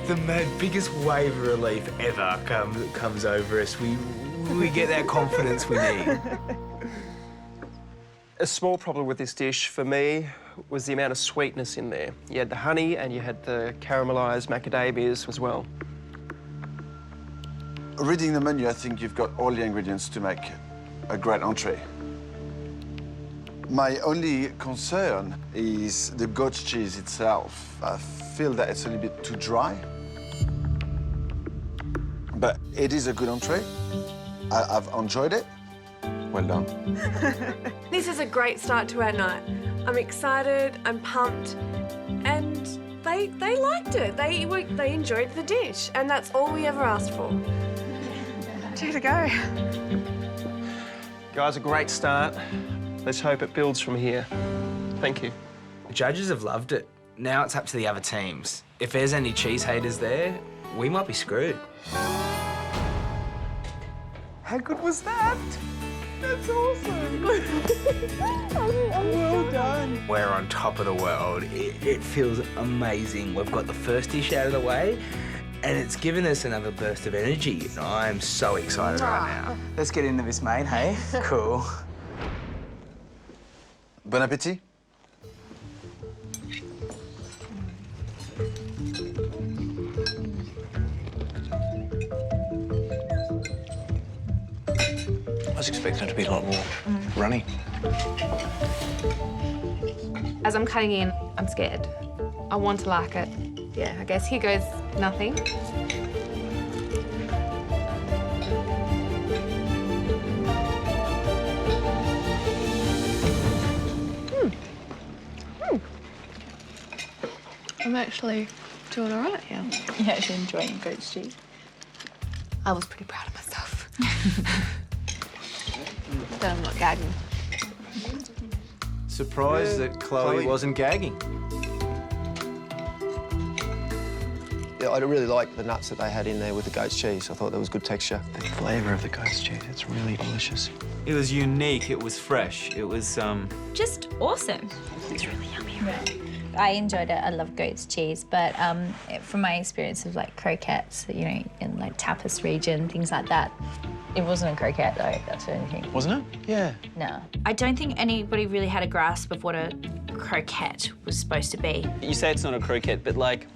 the biggest wave of relief ever comes over us. We get that confidence we need. A small problem with this dish for me was the amount of sweetness in there. You had the honey and you had the caramelised macadamias as well. Reading the menu, I think you've got all the ingredients to make a great entree. My only concern is the goat cheese itself. I feel that it's a little bit too dry. But it is a good entree. I've enjoyed it. Well done. This is a great start to our night. I'm excited, I'm pumped, and they liked it. They enjoyed the dish, and that's all we ever asked for. 2 to go. Guys, a great start. Let's hope it builds from here. Thank you. The judges have loved it. Now it's up to the other teams. If there's any cheese haters there, we might be screwed. How good was that? That's awesome. Well done. We're on top of the world. It feels amazing. We've got the first dish out of the way, and it's given us another burst of energy. I'm so excited right now. Let's get into this, mate, hey? Cool. Bon appétit. I was expecting it to be a lot more runny. As I'm cutting in, I'm scared. I want to like it. Yeah, I guess here goes nothing. I'm actually doing all right here. You're actually enjoying goat's cheese? I was pretty proud of myself. But I'm not gagging. Surprised that Chloe wasn't gagging. Yeah, I really liked the nuts that they had in there with the goat's cheese. I thought there was good texture. The flavour of the goat's cheese, it's really delicious. It was unique, it was fresh, it was, Just awesome. It's really yummy, right? I enjoyed it. I love goat's cheese, but from my experience of like croquettes, you know, in like tapas region, things like that, it wasn't a croquette though, that's the only thing. Wasn't it? Yeah. No. I don't think anybody really had a grasp of what a croquette was supposed to be. You say it's not a croquette, but like,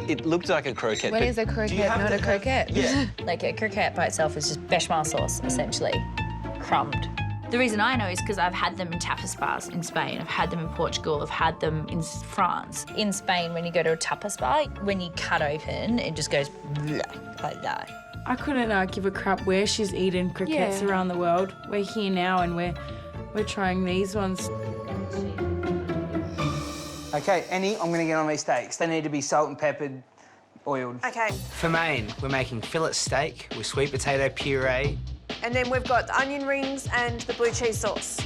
it looked like a croquette. When is a croquette not a croquette? Yeah. Like a croquette by itself is just bechamel sauce, essentially, crumbed. The reason I know is because I've had them in tapas bars in Spain. I've had them in Portugal. I've had them in France. In Spain, when you go to a tapas bar, when you cut open, it just goes like that. I couldn't give a crap where she's eaten croquettes around the world. We're here now and we're trying these ones. Okay, Annie, I'm going to get on these steaks. They need to be salt and peppered, oiled. Okay, For main, we're making fillet steak with sweet potato puree. and then we've got the onion rings and the blue cheese sauce.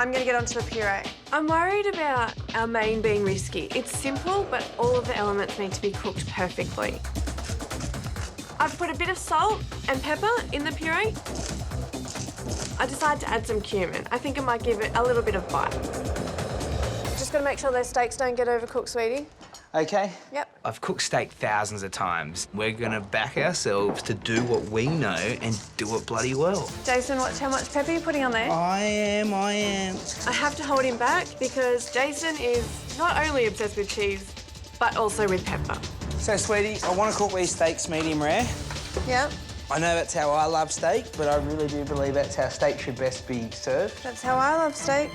I'm going to get onto the puree. I'm worried about our main being risky. It's simple, but all of the elements need to be cooked perfectly. I've put a bit of salt and pepper in the puree. I decided to add some cumin. I think it might give it a little bit of bite. Just got to make sure those steaks don't get overcooked, sweetie. Okay? Yep. I've cooked steak thousands of times. We're gonna back ourselves to do what we know and do it bloody well. Jason, watch how much pepper you're putting on there. I am. I have to hold him back because Jason is not only obsessed with cheese, but also with pepper. So, sweetie, I want to cook these steaks medium rare. Yep. I know that's how I love steak, but I really do believe that's how steak should best be served. That's how I love steak.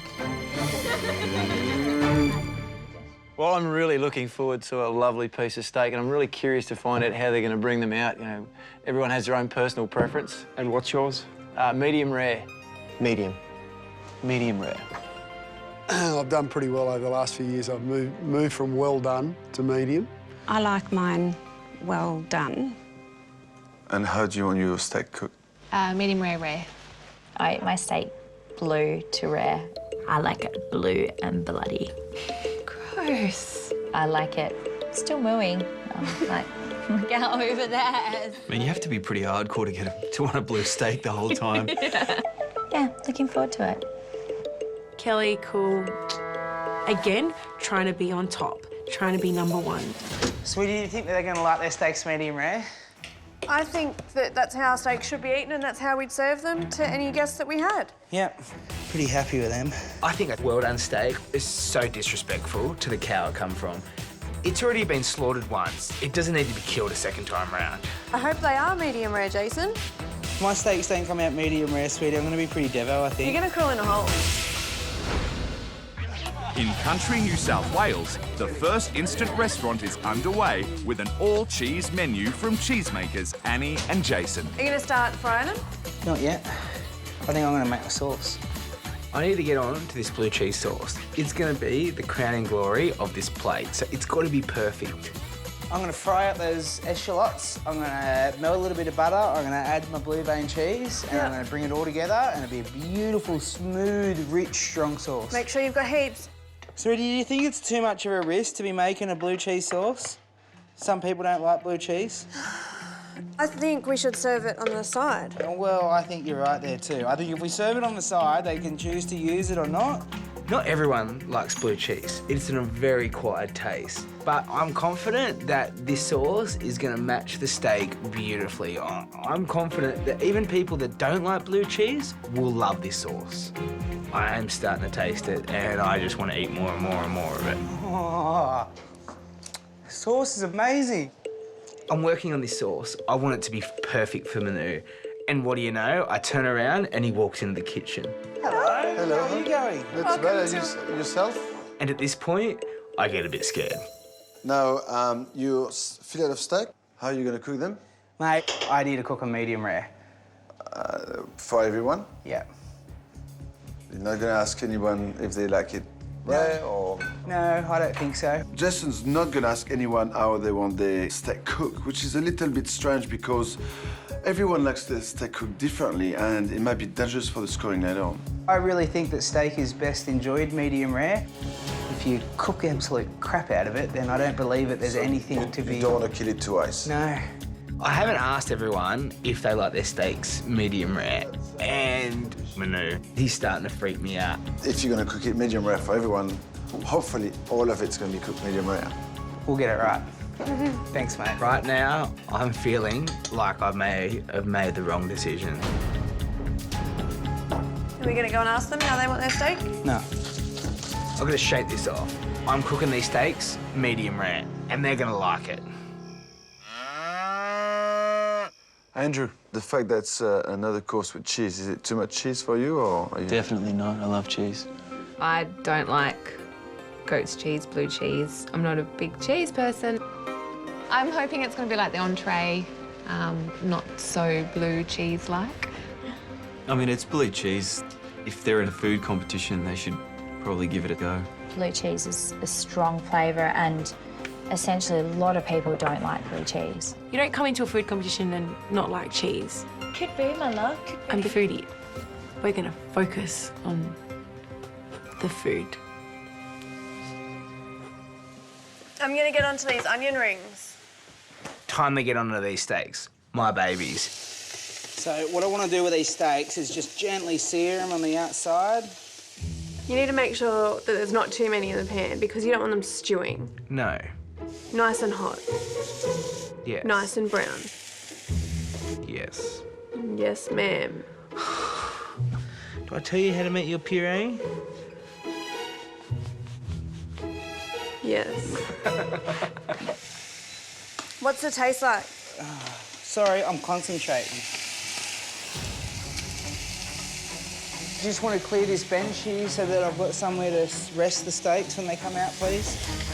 Well, I'm really looking forward to a lovely piece of steak, and I'm really curious to find out how they're going to bring them out. You know, everyone has their own personal preference. And what's yours? Medium rare. Medium. Medium rare. I've done pretty well over the last few years. I've moved from well done to medium. I like mine well done. And how do you want your steak cooked? Medium rare. I eat my steak blue to rare. I like it blue and bloody. Gross. I like it still mooing. Like, get over that. I mean, you have to be pretty hardcore to want a blue steak the whole time. Yeah, looking forward to it. Kelly, cool. Again, trying to be on top, trying to be number one. Sweetie, do you think that they're going to like their steaks medium rare? I think that that's how steaks should be eaten and that's how we'd serve them to any guests that we had. Yep. Pretty happy with them. I think a well-done steak is so disrespectful to the cow it come from. It's already been slaughtered once. It doesn't need to be killed a second time round. I hope they are medium rare, Jason. If my steaks don't come out medium rare, sweetie, I'm going to be pretty devo, I think. You're going to crawl in a hole. In country New South Wales, the first instant restaurant is underway with an all-cheese menu from cheesemakers Annie and Jason. Are you going to start frying them? Not yet. I think I'm going to make a sauce. I need to get on to this blue cheese sauce. It's going to be the crowning glory of this plate, so it's got to be perfect. I'm going to fry up those eschalots. I'm going to melt a little bit of butter. I'm going to add my blue vein cheese, and I'm going to bring it all together, and it'll be a beautiful, smooth, rich, strong sauce. Make sure you've got heaps. Sweetie, do you think it's too much of a risk to be making a blue cheese sauce? Some people don't like blue cheese. I think we should serve it on the side. Well, I think you're right there too. I think if we serve it on the side, they can choose to use it or not. Not everyone likes blue cheese. It's a very quiet taste. But I'm confident that this sauce is going to match the steak beautifully. I'm confident that even people that don't like blue cheese will love this sauce. I am starting to taste it, and I just want to eat more and more and more of it. Oh, the sauce is amazing. I'm working on this sauce. I want it to be perfect for Manu. And what do you know? I turn around and he walks into the kitchen. Hello. Hello. How are you going? Not too bad. Yourself? And at this point, I get a bit scared. Now, your fillet of steak, how are you going to cook them? Mate, I need to cook a medium rare. For everyone? Yeah. You're not going to ask anyone if they like it rare or... No, I don't think so. Jason's not going to ask anyone how they want their steak cooked, which is a little bit strange because everyone likes their steak cooked differently and it might be dangerous for the scoring later on. I really think that steak is best enjoyed medium rare. If you cook the absolute crap out of it, then I don't believe that there's anything to be... You don't want to kill it twice. No. I haven't asked everyone if they like their steaks medium rare. And Manu, he's starting to freak me out. If you're going to cook it medium rare for everyone, hopefully all of it's going to be cooked medium rare. We'll get it right. Thanks, mate. Right now, I'm feeling like I may have made the wrong decision. Are we going to go and ask them how they want their steak? No. I'm going to shake this off. I'm cooking these steaks medium rare, and they're going to like it. Andrew, the fact that it's another course with cheese, is it too much cheese for you, or are you... Definitely not. I love cheese. I don't like goat's cheese, blue cheese. I'm not a big cheese person. I'm hoping it's going to be like the entree, not so blue cheese-like. I mean, it's blue cheese. If they're in a food competition, they should probably give it a go. Blue cheese is a strong flavour and essentially a lot of people don't like blue cheese. You don't come into a food competition and not like cheese. Could be, my love. I'm the foodie. We're going to focus on the food. I'm gonna get onto these onion rings. Time to get onto these steaks. My babies. So what I want to do with these steaks is just gently sear them on the outside. You need to make sure that there's not too many in the pan because you don't want them stewing. No. Nice and hot. Yes. Nice and brown. Yes. Yes, ma'am. Do I tell you how to make your puree? Yes. What's the taste like? Sorry, I'm concentrating. Do you just want to clear this bench here so that I've got somewhere to rest the steaks when they come out, please?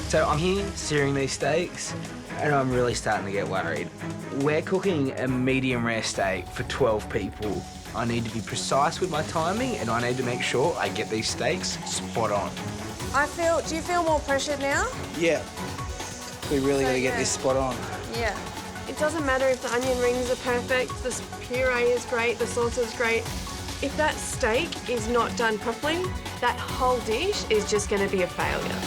So I'm here searing these steaks and I'm really starting to get worried. We're cooking a medium rare steak for 12 people. I need to be precise with my timing and I need to make sure I get these steaks spot on. Do you feel more pressured now? Yeah. We really got to get this spot on. Yeah. It doesn't matter if the onion rings are perfect, the puree is great, the sauce is great. If that steak is not done properly, that whole dish is just going to be a failure.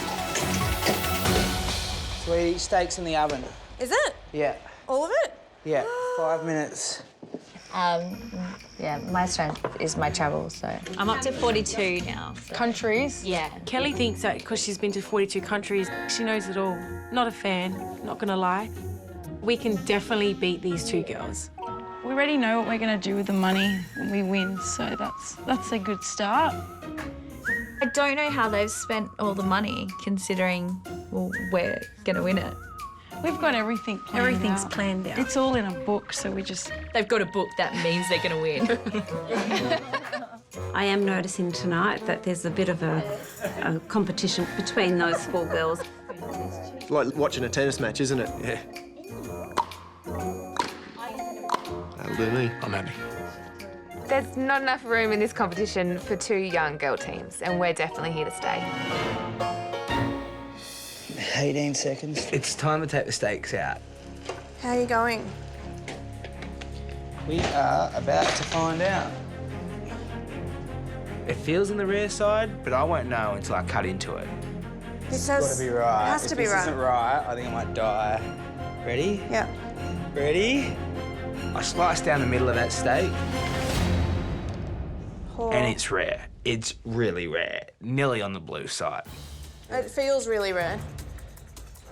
Sweetie, steak's in the oven. Is it? Yeah. All of it? Yeah, 5 minutes. Yeah, my strength is my travel, so... I'm up to 42 now. So. Countries? Yeah. Kelly thinks that because she's been to 42 countries, she knows it all. Not a fan, not gonna lie. We can definitely beat these two girls. We already know what we're going to do with the money when we win, so that's a good start. I don't know how they've spent all the money, considering, well, we're going to win it. We've got everything planned Everything's out. planned out. It's all in a book, so we just... They've got a book that means they're going to win. I am noticing tonight that there's a bit of a competition between those four girls. It's like watching a tennis match, isn't it? Yeah. That'll do me. I'm happy. There's not enough room in this competition for two young girl teams, and we're definitely here to stay. 18 seconds. It's time to take the steaks out. How are you going? We are about to find out. It feels on the rare side, but I won't know until I cut into it. This It's got to be right. Has to be If right. this isn't right, I think I might die. Ready? Yeah. Ready? I slice down the middle of that steak Poor. and it's rare. It's really rare, nearly on the blue side. It feels really rare.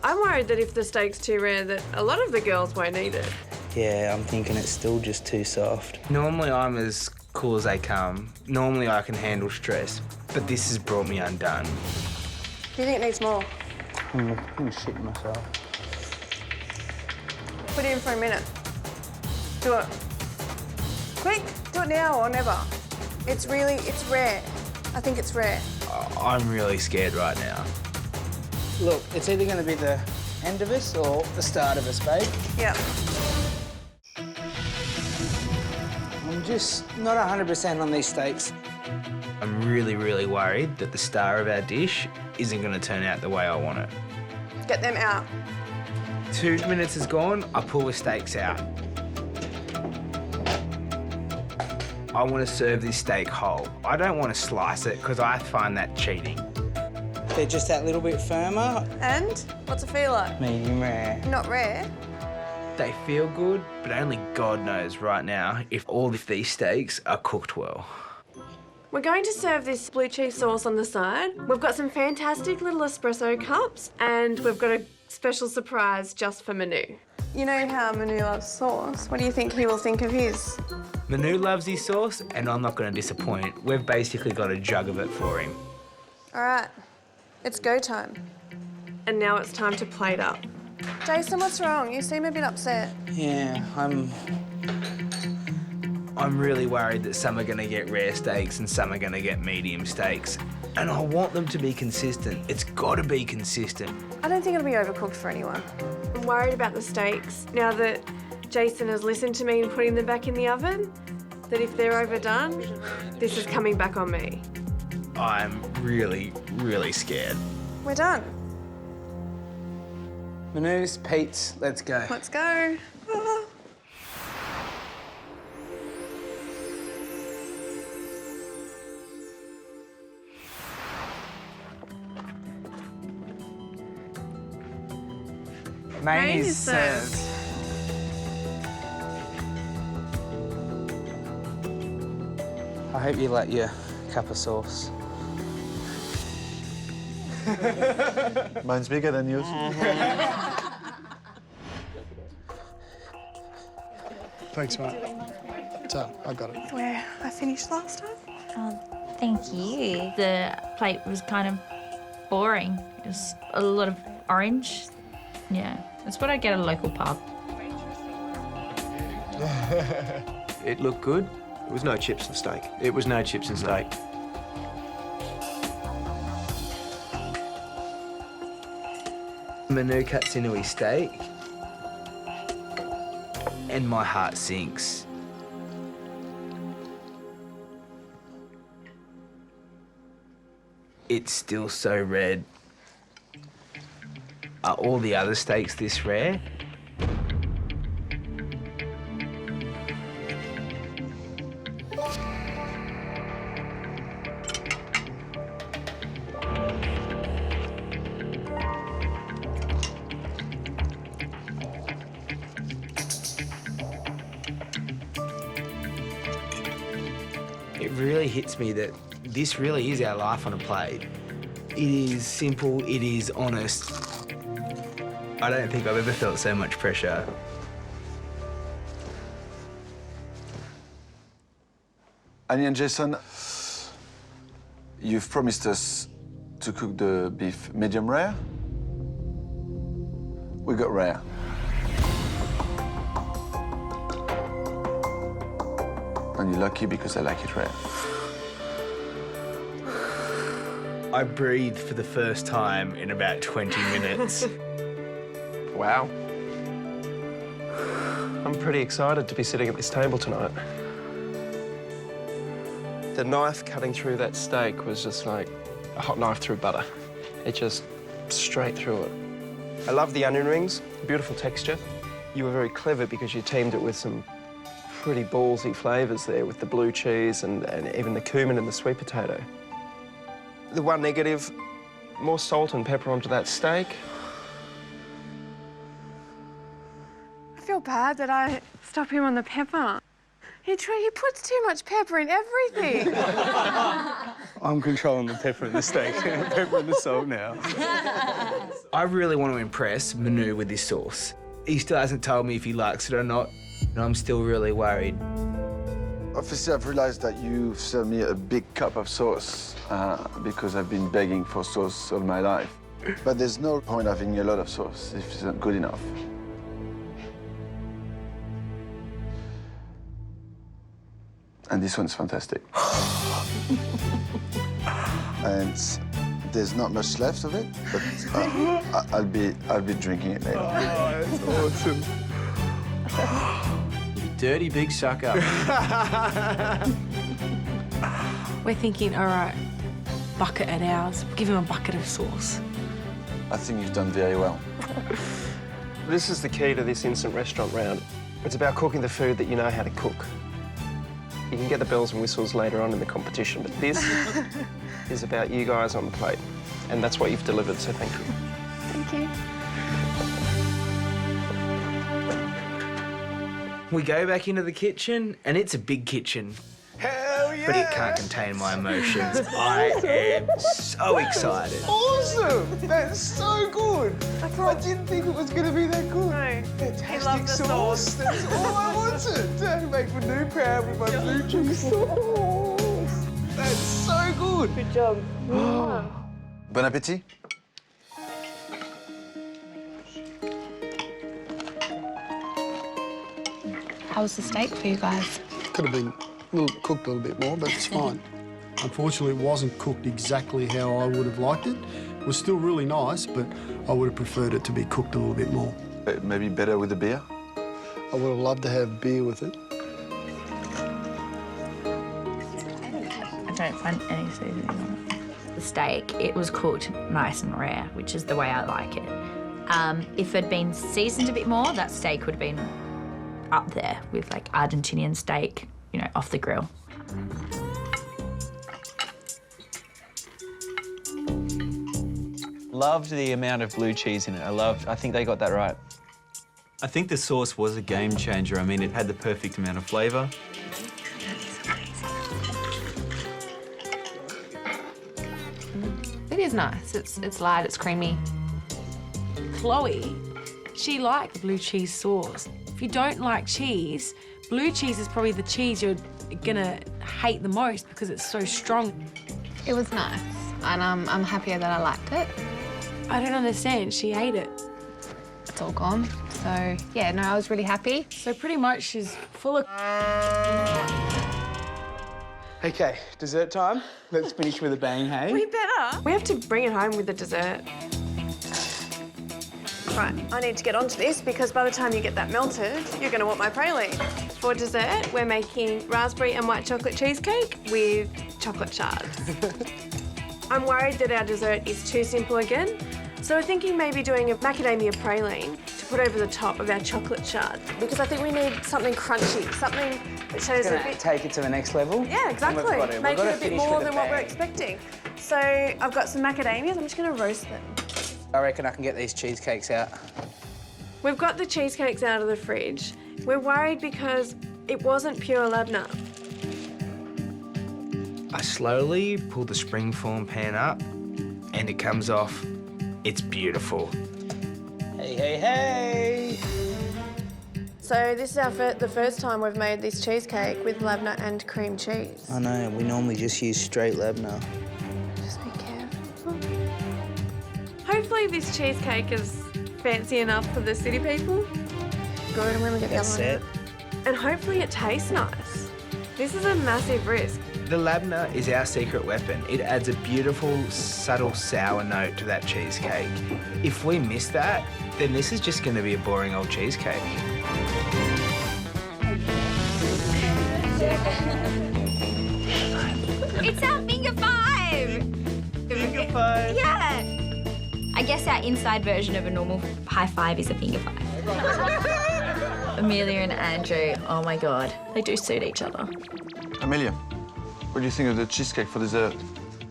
I'm worried that if the steak's too rare, that a lot of the girls won't eat it. Yeah, I'm thinking it's still just too soft. Normally I'm as cool as they come. Normally I can handle stress, but this has brought me undone. Do you think it needs more? I'm shitting myself. Put it in for a minute. Do it. Quick, do it now or never. It's rare. I think it's rare. I'm really scared right now. Look, it's either going to be the end of us or the start of us, babe. Yeah. I'm just not 100% on these steaks. I'm really, really worried that the star of our dish isn't going to turn out the way I want it. Get them out. 2 minutes is gone, I pull the steaks out. I want to serve this steak whole. I don't want to slice it because I find that cheating. They're just that little bit firmer. And? What's it feel like? Medium rare. Not rare. They feel good, but only God knows right now if all of these steaks are cooked well. We're going to serve this blue cheese sauce on the side. We've got some fantastic little espresso cups and we've got a special surprise just for Manu. You know how Manu loves sauce. What do you think he will think of his? Manu loves his sauce and I'm not going to disappoint. We've basically got a jug of it for him. All right, it's go time. And now it's time to plate up. Jason, what's wrong? You seem a bit upset. Yeah, I'm really worried that some are going to get rare steaks and some are going to get medium steaks. And I want them to be consistent. It's got to be consistent. I don't think it'll be overcooked for anyone. I'm worried about the steaks. Now that Jason has listened to me and putting them back in the oven, that if they're overdone, this is coming back on me. I'm really, really scared. We're done. Manu's, Pete's, let's go. Let's go. Ah. Main is served. I hope you like your cup of sauce. Mine's bigger than yours. Thanks, mate. So, I got it. Where I finished last time. Thank you. The plate was kind of boring. It was a lot of orange. Yeah, that's what I get at a local pub. It looked good. It was no chips and steak. It was no chips and steak. Manu cuts into his steak, and my heart sinks. It's still so red. Are all the other steaks this rare? It really hits me that this really is our life on a plate. It is simple, it is honest. I don't think I've ever felt so much pressure. Annie and Jason, you've promised us to cook the beef medium rare. We got rare. And you're lucky because I like it rare. I breathed for the first time in about 20 minutes. Wow. I'm pretty excited to be sitting at this table tonight. The knife cutting through that steak was just like a hot knife through butter. It just straight through it. I love the onion rings, beautiful texture. You were very clever because you teamed it with some pretty ballsy flavours there with the blue cheese and even the cumin and the sweet potato. The one negative, more salt and pepper onto that steak. I feel bad that I stop him on the pepper. He puts too much pepper in everything. I'm controlling the pepper and the steak. Pepper and the salt now. I really want to impress Manu with this sauce. He still hasn't told me if he likes it or not, and I'm still really worried. Obviously, I've realized that you've served me a big cup of sauce because I've been begging for sauce all my life. But there's no point having a lot of sauce if it's not good enough. And this one's fantastic. And there's not much left of it, but I'll be drinking it later. Oh, that's awesome. Dirty big sucker. We're thinking, all right, bucket at ours. Give him a bucket of sauce. I think you've done very well. This is the key to this instant restaurant round. It's about cooking the food that you know how to cook. You can get the bells and whistles later on in the competition, but this is about you guys on the plate, and that's what you've delivered, so thank you. Thank you. We go back into the kitchen, and it's a big kitchen. Hell yeah! But it can't contain my emotions. I am so excited. Awesome! That's so good! I didn't think it was going to be that good. No. Fantastic sauce. That's all I wanted. To make Manu proud with my blue cheese sauce. That's so good. Good job. Bon appétit. How was the steak for you guys? Could have been cooked a little bit more, but it's fine. Unfortunately, it wasn't cooked exactly how I would have liked it. It was still really nice, but I would have preferred it to be cooked a little bit more. Maybe better with a beer? I would have loved to have beer with it. I don't find any seasoning on it. The steak, it was cooked nice and rare, which is the way I like it. If it had been seasoned a bit more, that steak would have been up there with like Argentinian steak, you know, off the grill. Loved the amount of blue cheese in it. I think they got that right. I think the sauce was a game changer. I mean, it had the perfect amount of flavour. It is nice. It's light, it's creamy. Chloe, she liked the blue cheese sauce. If you don't like cheese, blue cheese is probably the cheese you're gonna hate the most because it's so strong. It was nice, and I'm happier that I liked it. I don't understand. She ate it. It's all gone. So, yeah, no, I was really happy. So pretty much she's full of... Okay, dessert time. Let's finish with a bang, hey? We better. We have to bring it home with the dessert. Right, I need to get onto this because by the time you get that melted, you're going to want my praline. For dessert, we're making raspberry and white chocolate cheesecake with chocolate shards. I'm worried that our dessert is too simple again, so we're thinking maybe doing a macadamia praline to put over the top of our chocolate shard because I think we need something crunchy, something that shows a bit... Take it to the next level. Yeah, exactly. Make it a bit more than what we're expecting. So I've got some macadamias. I'm just going to roast them. I reckon I can get these cheesecakes out. We've got the cheesecakes out of the fridge. We're worried because it wasn't pure labna. I slowly pull the springform pan up and it comes off. It's beautiful. Hey, hey, hey! So this is the first time we've made this cheesecake with labna and cream cheese. I know, we normally just use straight labna. Just be careful. Hopefully this cheesecake is fancy enough for the city people. Good, I'm gonna get That's that one it. out. And hopefully it tastes nice. This is a massive risk. The labna is our secret weapon. It adds a beautiful, subtle sour note to that cheesecake. If we miss that, then this is just going to be a boring old cheesecake. It's our finger five! Finger five? Yeah! I guess our inside version of a normal high five is a finger five. Amelia and Andrew, oh my God, they do suit each other. Amelia, what do you think of the cheesecake for dessert?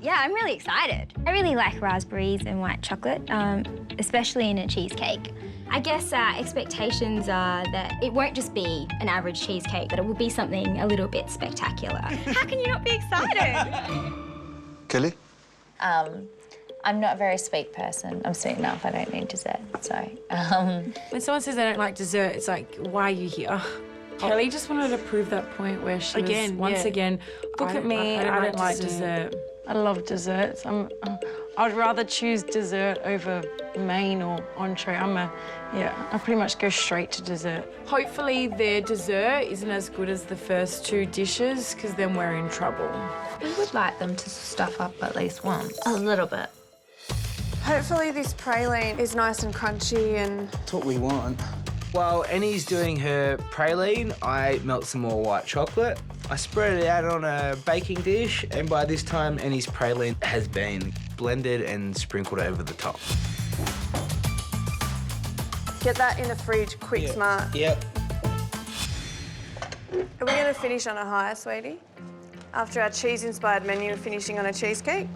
Yeah, I'm really excited. I really like raspberries and white chocolate, especially in a cheesecake. I guess expectations are that it won't just be an average cheesecake, that it will be something a little bit spectacular. How can you not be excited? Kelly? I'm not a very sweet person. I'm sweet enough, I don't need dessert, so... When someone says they don't like dessert, it's like, why are you here? Kelly just wanted to prove that point where she was, once again, Look at me, I don't like dessert. I love desserts. I'd rather choose dessert over main or entree. I pretty much go straight to dessert. Hopefully their dessert isn't as good as the first two dishes, because then we're in trouble. We would like them to stuff up at least once. A little bit. Hopefully this praline is nice and crunchy and... That's what we want. While Annie's doing her praline, I melt some more white chocolate. I spread it out on a baking dish, and by this time, Annie's praline has been blended and sprinkled over the top. Get that in the fridge, quick, smart. Yep. Are we going to finish on a high, sweetie? After our cheese-inspired menu, finishing on a cheesecake?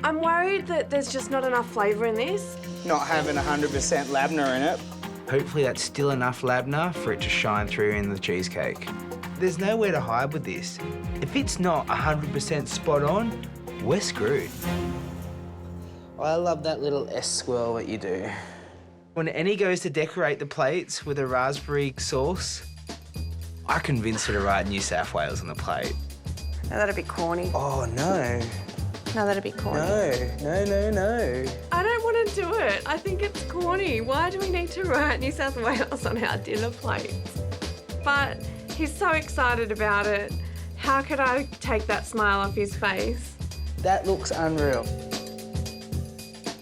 I'm worried that there's just not enough flavour in this. Not having 100% labna in it. Hopefully that's still enough labna for it to shine through in the cheesecake. There's nowhere to hide with this. If it's not 100% spot on, we're screwed. I love that little S-swirl that you do. When Annie goes to decorate the plates with a raspberry sauce, I convinced her to write New South Wales on the plate. No, that'd be corny. Oh, no. No, that'd be corny. No. I don't want to do it. I think it's corny. Why do we need to write New South Wales on our dinner plates? But he's so excited about it. How could I take that smile off his face? That looks unreal.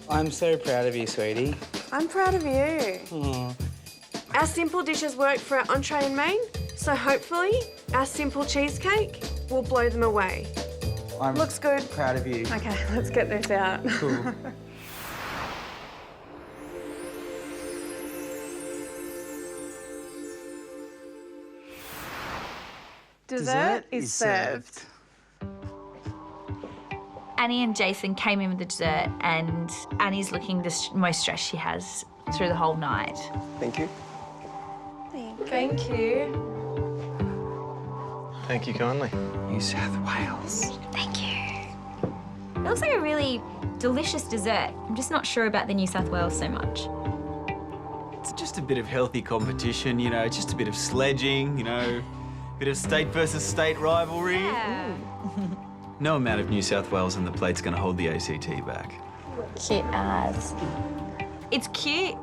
I'm so proud of you, sweetie. I'm proud of you. Aww. Our simple dishes work for our entree and main, so hopefully our simple cheesecake will blow them away. Looks good. Proud of you. Okay, let's get this out. Cool. Dessert is served. Annie and Jason came in with the dessert, and Annie's looking the most stressed she has through the whole night. Thank you. Thank you. Thank you kindly. New South Wales. Thank you. It looks like a really delicious dessert. I'm just not sure about the New South Wales so much. It's just a bit of healthy competition, you know, just a bit of sledging, you know, a bit of state versus state rivalry. Yeah. No amount of New South Wales on the plate's going to hold the ACT back. Cute as. It's cute.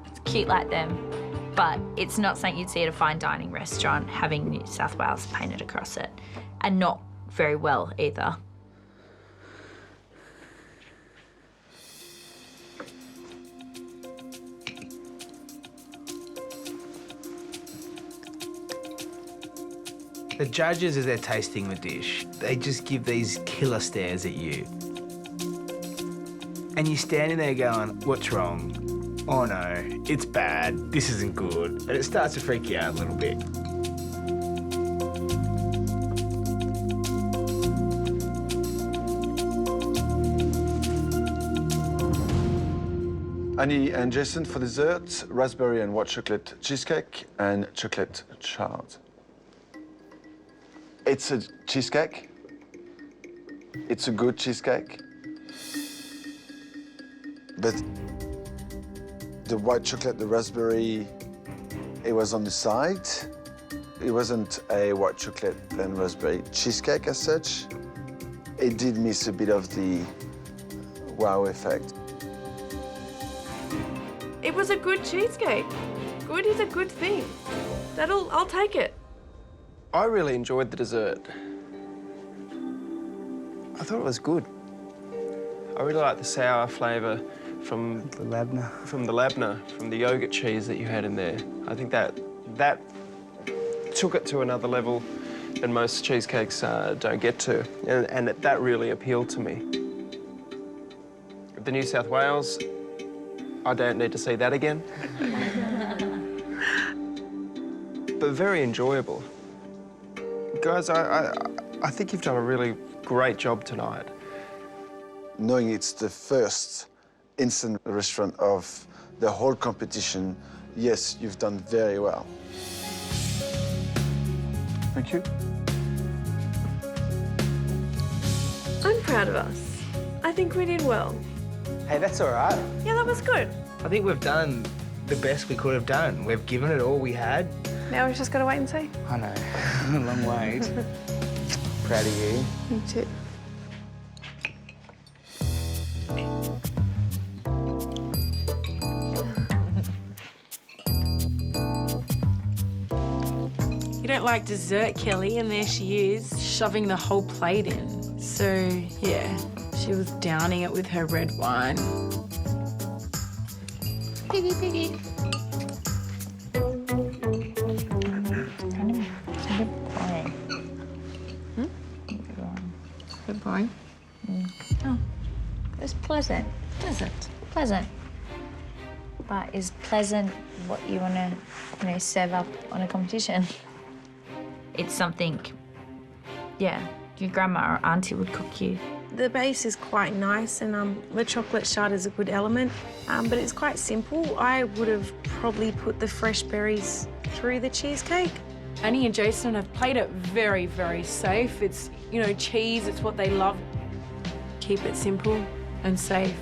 It's cute like them, but it's not something you'd see at a fine dining restaurant having New South Wales painted across it, and not very well either. The judges, as they're tasting the dish, they just give these killer stares at you. And you're standing there going, what's wrong? Oh no, it's bad, this isn't good. And it starts to freak you out a little bit. Annie and Jason for dessert, raspberry and white chocolate cheesecake and chocolate chard. It's a cheesecake. It's a good cheesecake. But the white chocolate, the raspberry, it was on the side. It wasn't a white chocolate and raspberry cheesecake as such. It did miss a bit of the wow effect. It was a good cheesecake. Good is a good thing. I'll take it. I really enjoyed the dessert. I thought it was good. I really like the sour flavour from the labneh. From the yogurt cheese that you had in there. I think that took it to another level that most cheesecakes don't get to, and that really appealed to me. The New South Wales, I don't need to see that again. But very enjoyable. Guys, I think you've done a really great job tonight. Knowing it's the first instant restaurant of the whole competition, yes, you've done very well. Thank you. I'm proud of us. I think we did well. Hey, that's all right. Yeah, that was good. I think we've done the best we could have done. We've given it all we had. Now we've just got to wait and see. I know, a long wait. Proud of you. Me too. You don't like dessert, Kelly, and there she is, shoving the whole plate in. So, yeah, she was downing it with her red wine. Piggy, piggy. Good boy. Oh, it was pleasant. Pleasant. But is pleasant what you want to, serve up on a competition? It's something, yeah, your grandma or auntie would cook you. The base is quite nice, and the chocolate chard is a good element, but it's quite simple. I would have probably put the fresh berries through the cheesecake. Annie and Jason have played it very, very safe. It's, cheese, it's what they love. Keep it simple and safe.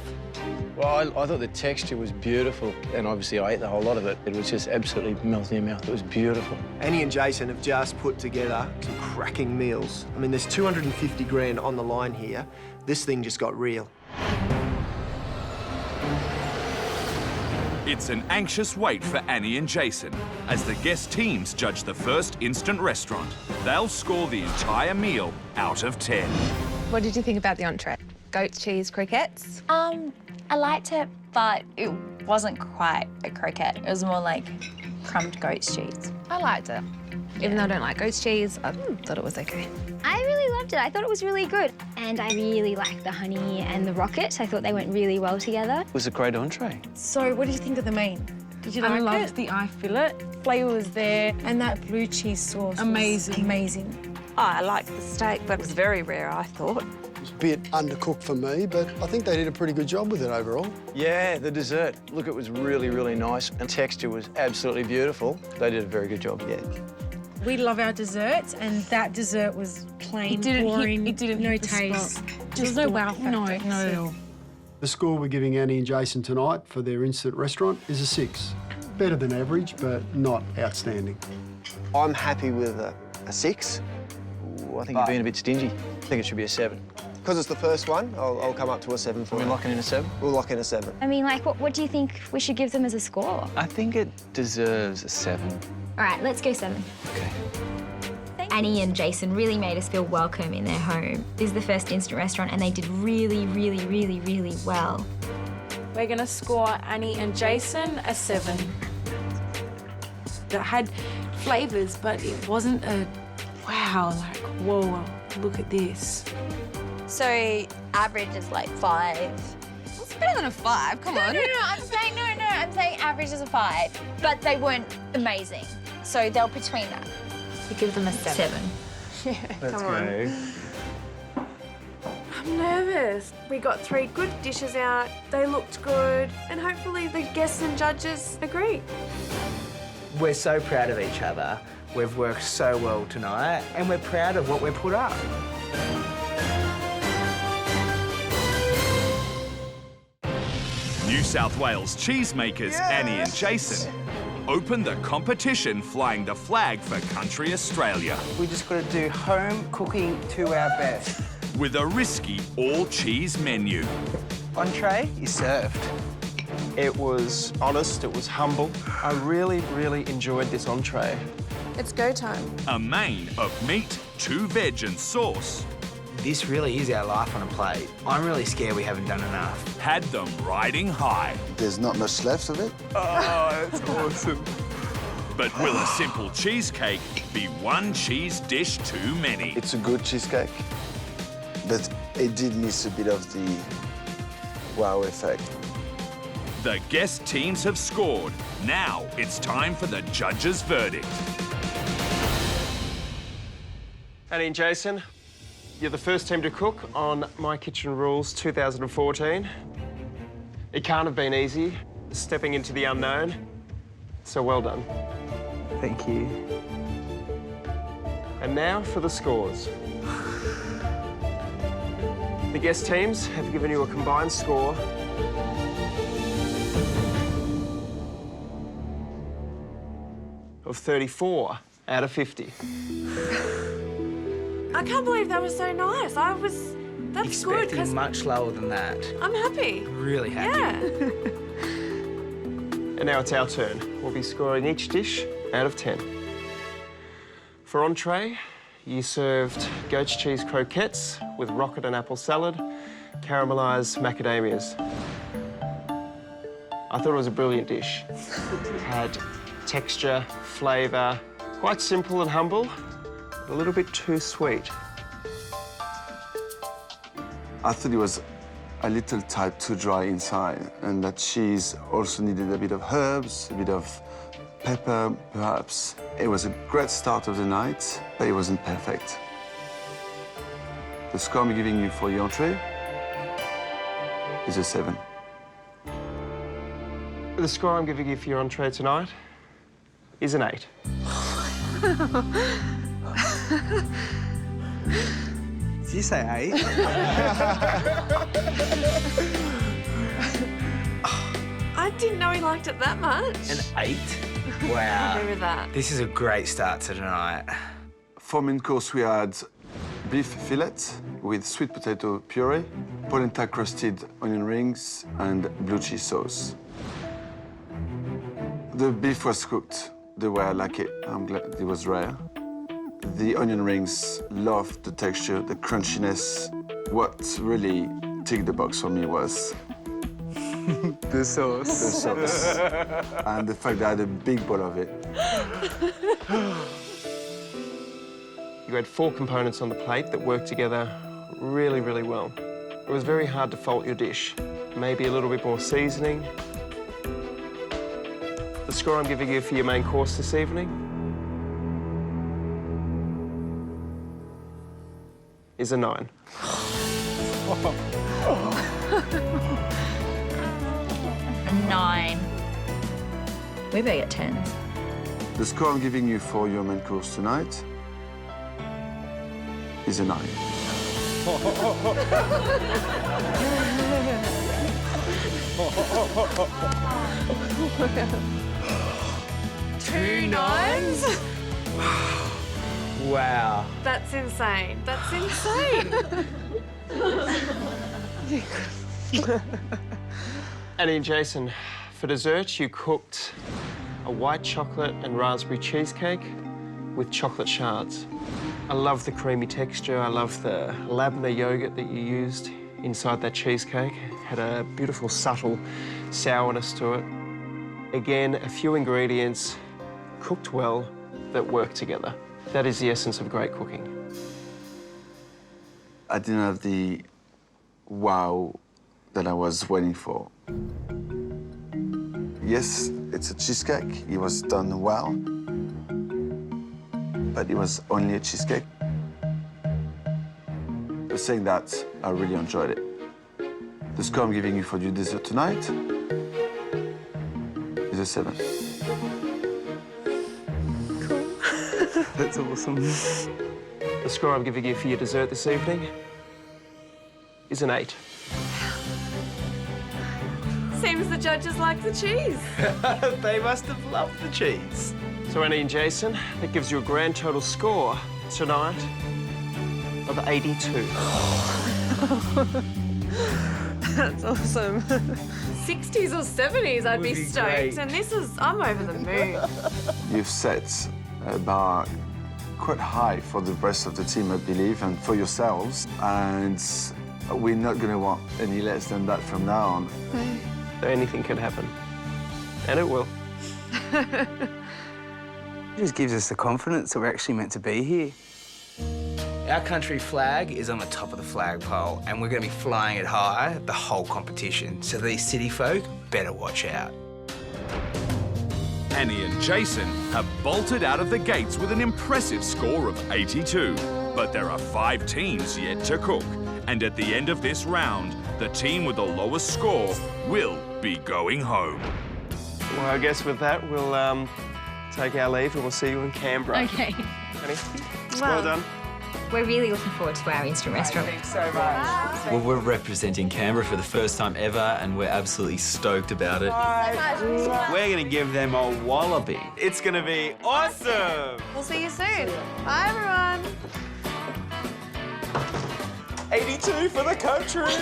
Well, I thought the texture was beautiful, and obviously I ate the whole lot of it. It was just absolutely melting in your mouth. It was beautiful. Annie and Jason have just put together some cracking meals. I mean, there's 250 grand on the line here. This thing just got real. It's an anxious wait for Annie and Jason as the guest teams judge the first instant restaurant. They'll score the entire meal out of 10. What did you think about the entree? Goat's cheese croquettes? I liked it, but it wasn't quite a croquette. It was more like crumbed goat's cheese. I liked it. Even though I don't like goat's cheese, I thought it was okay. I really loved it. I thought it was really good. And I really liked the honey and the rocket. I thought they went really well together. It was a great entree. So what do you think of the main? Did you like it? I loved the eye fillet. Flavour was there. And that blue cheese sauce Amazing. Was amazing. I liked the steak, but it was very rare, I thought. It was bit undercooked for me, but I think they did a pretty good job with it overall. Yeah, the dessert. Look, it was really, really nice, and texture was absolutely beautiful. They did a very good job, yeah. We love our desserts, and that dessert was plain, boring. It didn't no taste. There's no wow factor. No, not at all. The score we're giving Annie and Jason tonight for their instant restaurant is a 6. Better than average, but not outstanding. I'm happy with a 6. Ooh, I think you're being a bit stingy. I think it should be a 7. Because it's the first one, I'll come up to a 7 for you. We're locking in a 7? We'll lock in a 7. I mean, like, what do you think we should give them as a score? I think it deserves a 7. All right, let's go 7. Okay. Annie and Jason really made us feel welcome in their home. This is the first instant restaurant, and they did really, really, really, really well. We're gonna score Annie and Jason a 7. That had flavours, but it wasn't a wow, like, whoa, look at this. So average is like 5. It's better than a 5, come on. No, I'm saying average is a 5, but they weren't amazing. So they're between that. We give them a 7. Yeah, Let's come on. I'm nervous. We got 3 good dishes out, they looked good, and hopefully the guests and judges agree. We're so proud of each other. We've worked so well tonight, and we're proud of what we've put up. New South Wales cheesemakers Annie and Jason open the competition flying the flag for country Australia. We just got to do home cooking to our best. With a risky all-cheese menu. Entree is served. It was honest, it was humble. I really, really enjoyed this entree. It's go time. A main of meat, 2 veg and sauce. This really is our life on a plate. I'm really scared we haven't done enough. Had them riding high. There's not much left of it. Oh, that's awesome. But will a simple cheesecake be one cheese dish too many? It's a good cheesecake, but it did miss a bit of the wow effect. The guest teams have scored. Now it's time for the judges' verdict. Annie and Jason, you're the first team to cook on My Kitchen Rules 2014. It can't have been easy, stepping into the unknown, so well done. Thank you. And now for the scores. The guest teams have given you a combined score of 34 out of 50. I can't believe that was so nice. That's good. Expecting much lower than that. I'm happy. Really happy. Yeah. And now it's our turn. We'll be scoring each dish out of 10. For entree, you served goat's cheese croquettes with rocket and apple salad, caramelised macadamias. I thought it was a brilliant dish. It had texture, flavour, quite simple and humble, a little bit too sweet. I thought it was a little tight, too dry inside, and that cheese also needed a bit of herbs, a bit of pepper, perhaps. It was a great start of the night, but it wasn't perfect. The score I'm giving you for the entree is a 7. The score I'm giving you for your entree tonight is an 8. Did you say 8? I didn't know he liked it that much. An 8? I Wow. agree with that. This is a great start to tonight. For main course, we had beef fillet with sweet potato puree, polenta crusted onion rings, and blue cheese sauce. The beef was cooked the way I like it. I'm glad it was rare. The onion rings, loved the texture, the crunchiness. What really ticked the box for me was the sauce. The sauce. And the fact that I had a big bowl of it. You had 4 components on the plate that worked together really, really well. It was very hard to fault your dish. Maybe a little bit more seasoning. The score I'm giving you for your main course this evening is a 9. 9. We better get 10s. The score I'm giving you for your main course tonight is a 9. Two 9s? Wow. That's insane. That's insane. Annie and Jason, for dessert, you cooked a white chocolate and raspberry cheesecake with chocolate shards. I love the creamy texture. I love the lavender yogurt that you used inside that cheesecake. Had a beautiful, subtle sourness to it. Again, a few ingredients cooked well that work together. That is the essence of great cooking. I didn't have the wow that I was waiting for. Yes, it's a cheesecake. It was done well, but it was only a cheesecake. But saying that, I really enjoyed it. The score I'm giving you for your dessert tonight is a 7. That's awesome. The score I'm giving you for your dessert this evening is an 8. Seems the judges like the cheese. They must have loved the cheese. So, Annie and Jason, that gives you a grand total score tonight of 82. That's awesome. 60s or 70s, I'd be stoked. great. And this is, I'm over the moon. You've set a bar quite high for the rest of the team, I believe, and for yourselves. And we're not going to want any less than that from now on. Anything can happen. And it will. It just gives us the confidence that we're actually meant to be here. Our country flag is on the top of the flagpole, and we're going to be flying it high the whole competition. So these city folk better watch out. Annie and Jason have bolted out of the gates with an impressive score of 82. But there are 5 teams yet to cook. And at the end of this round, the team with the lowest score will be going home. Well, I guess with that, we'll take our leave and we'll see you in Canberra. Okay. Annie, well done. We're really looking forward to our instant restaurant. Thanks so much. Well, we're representing Canberra for the first time ever, and we're absolutely stoked about it. We're going to give them a walloping. It's going to be awesome! We'll see you soon. Bye, everyone. 82 for the country!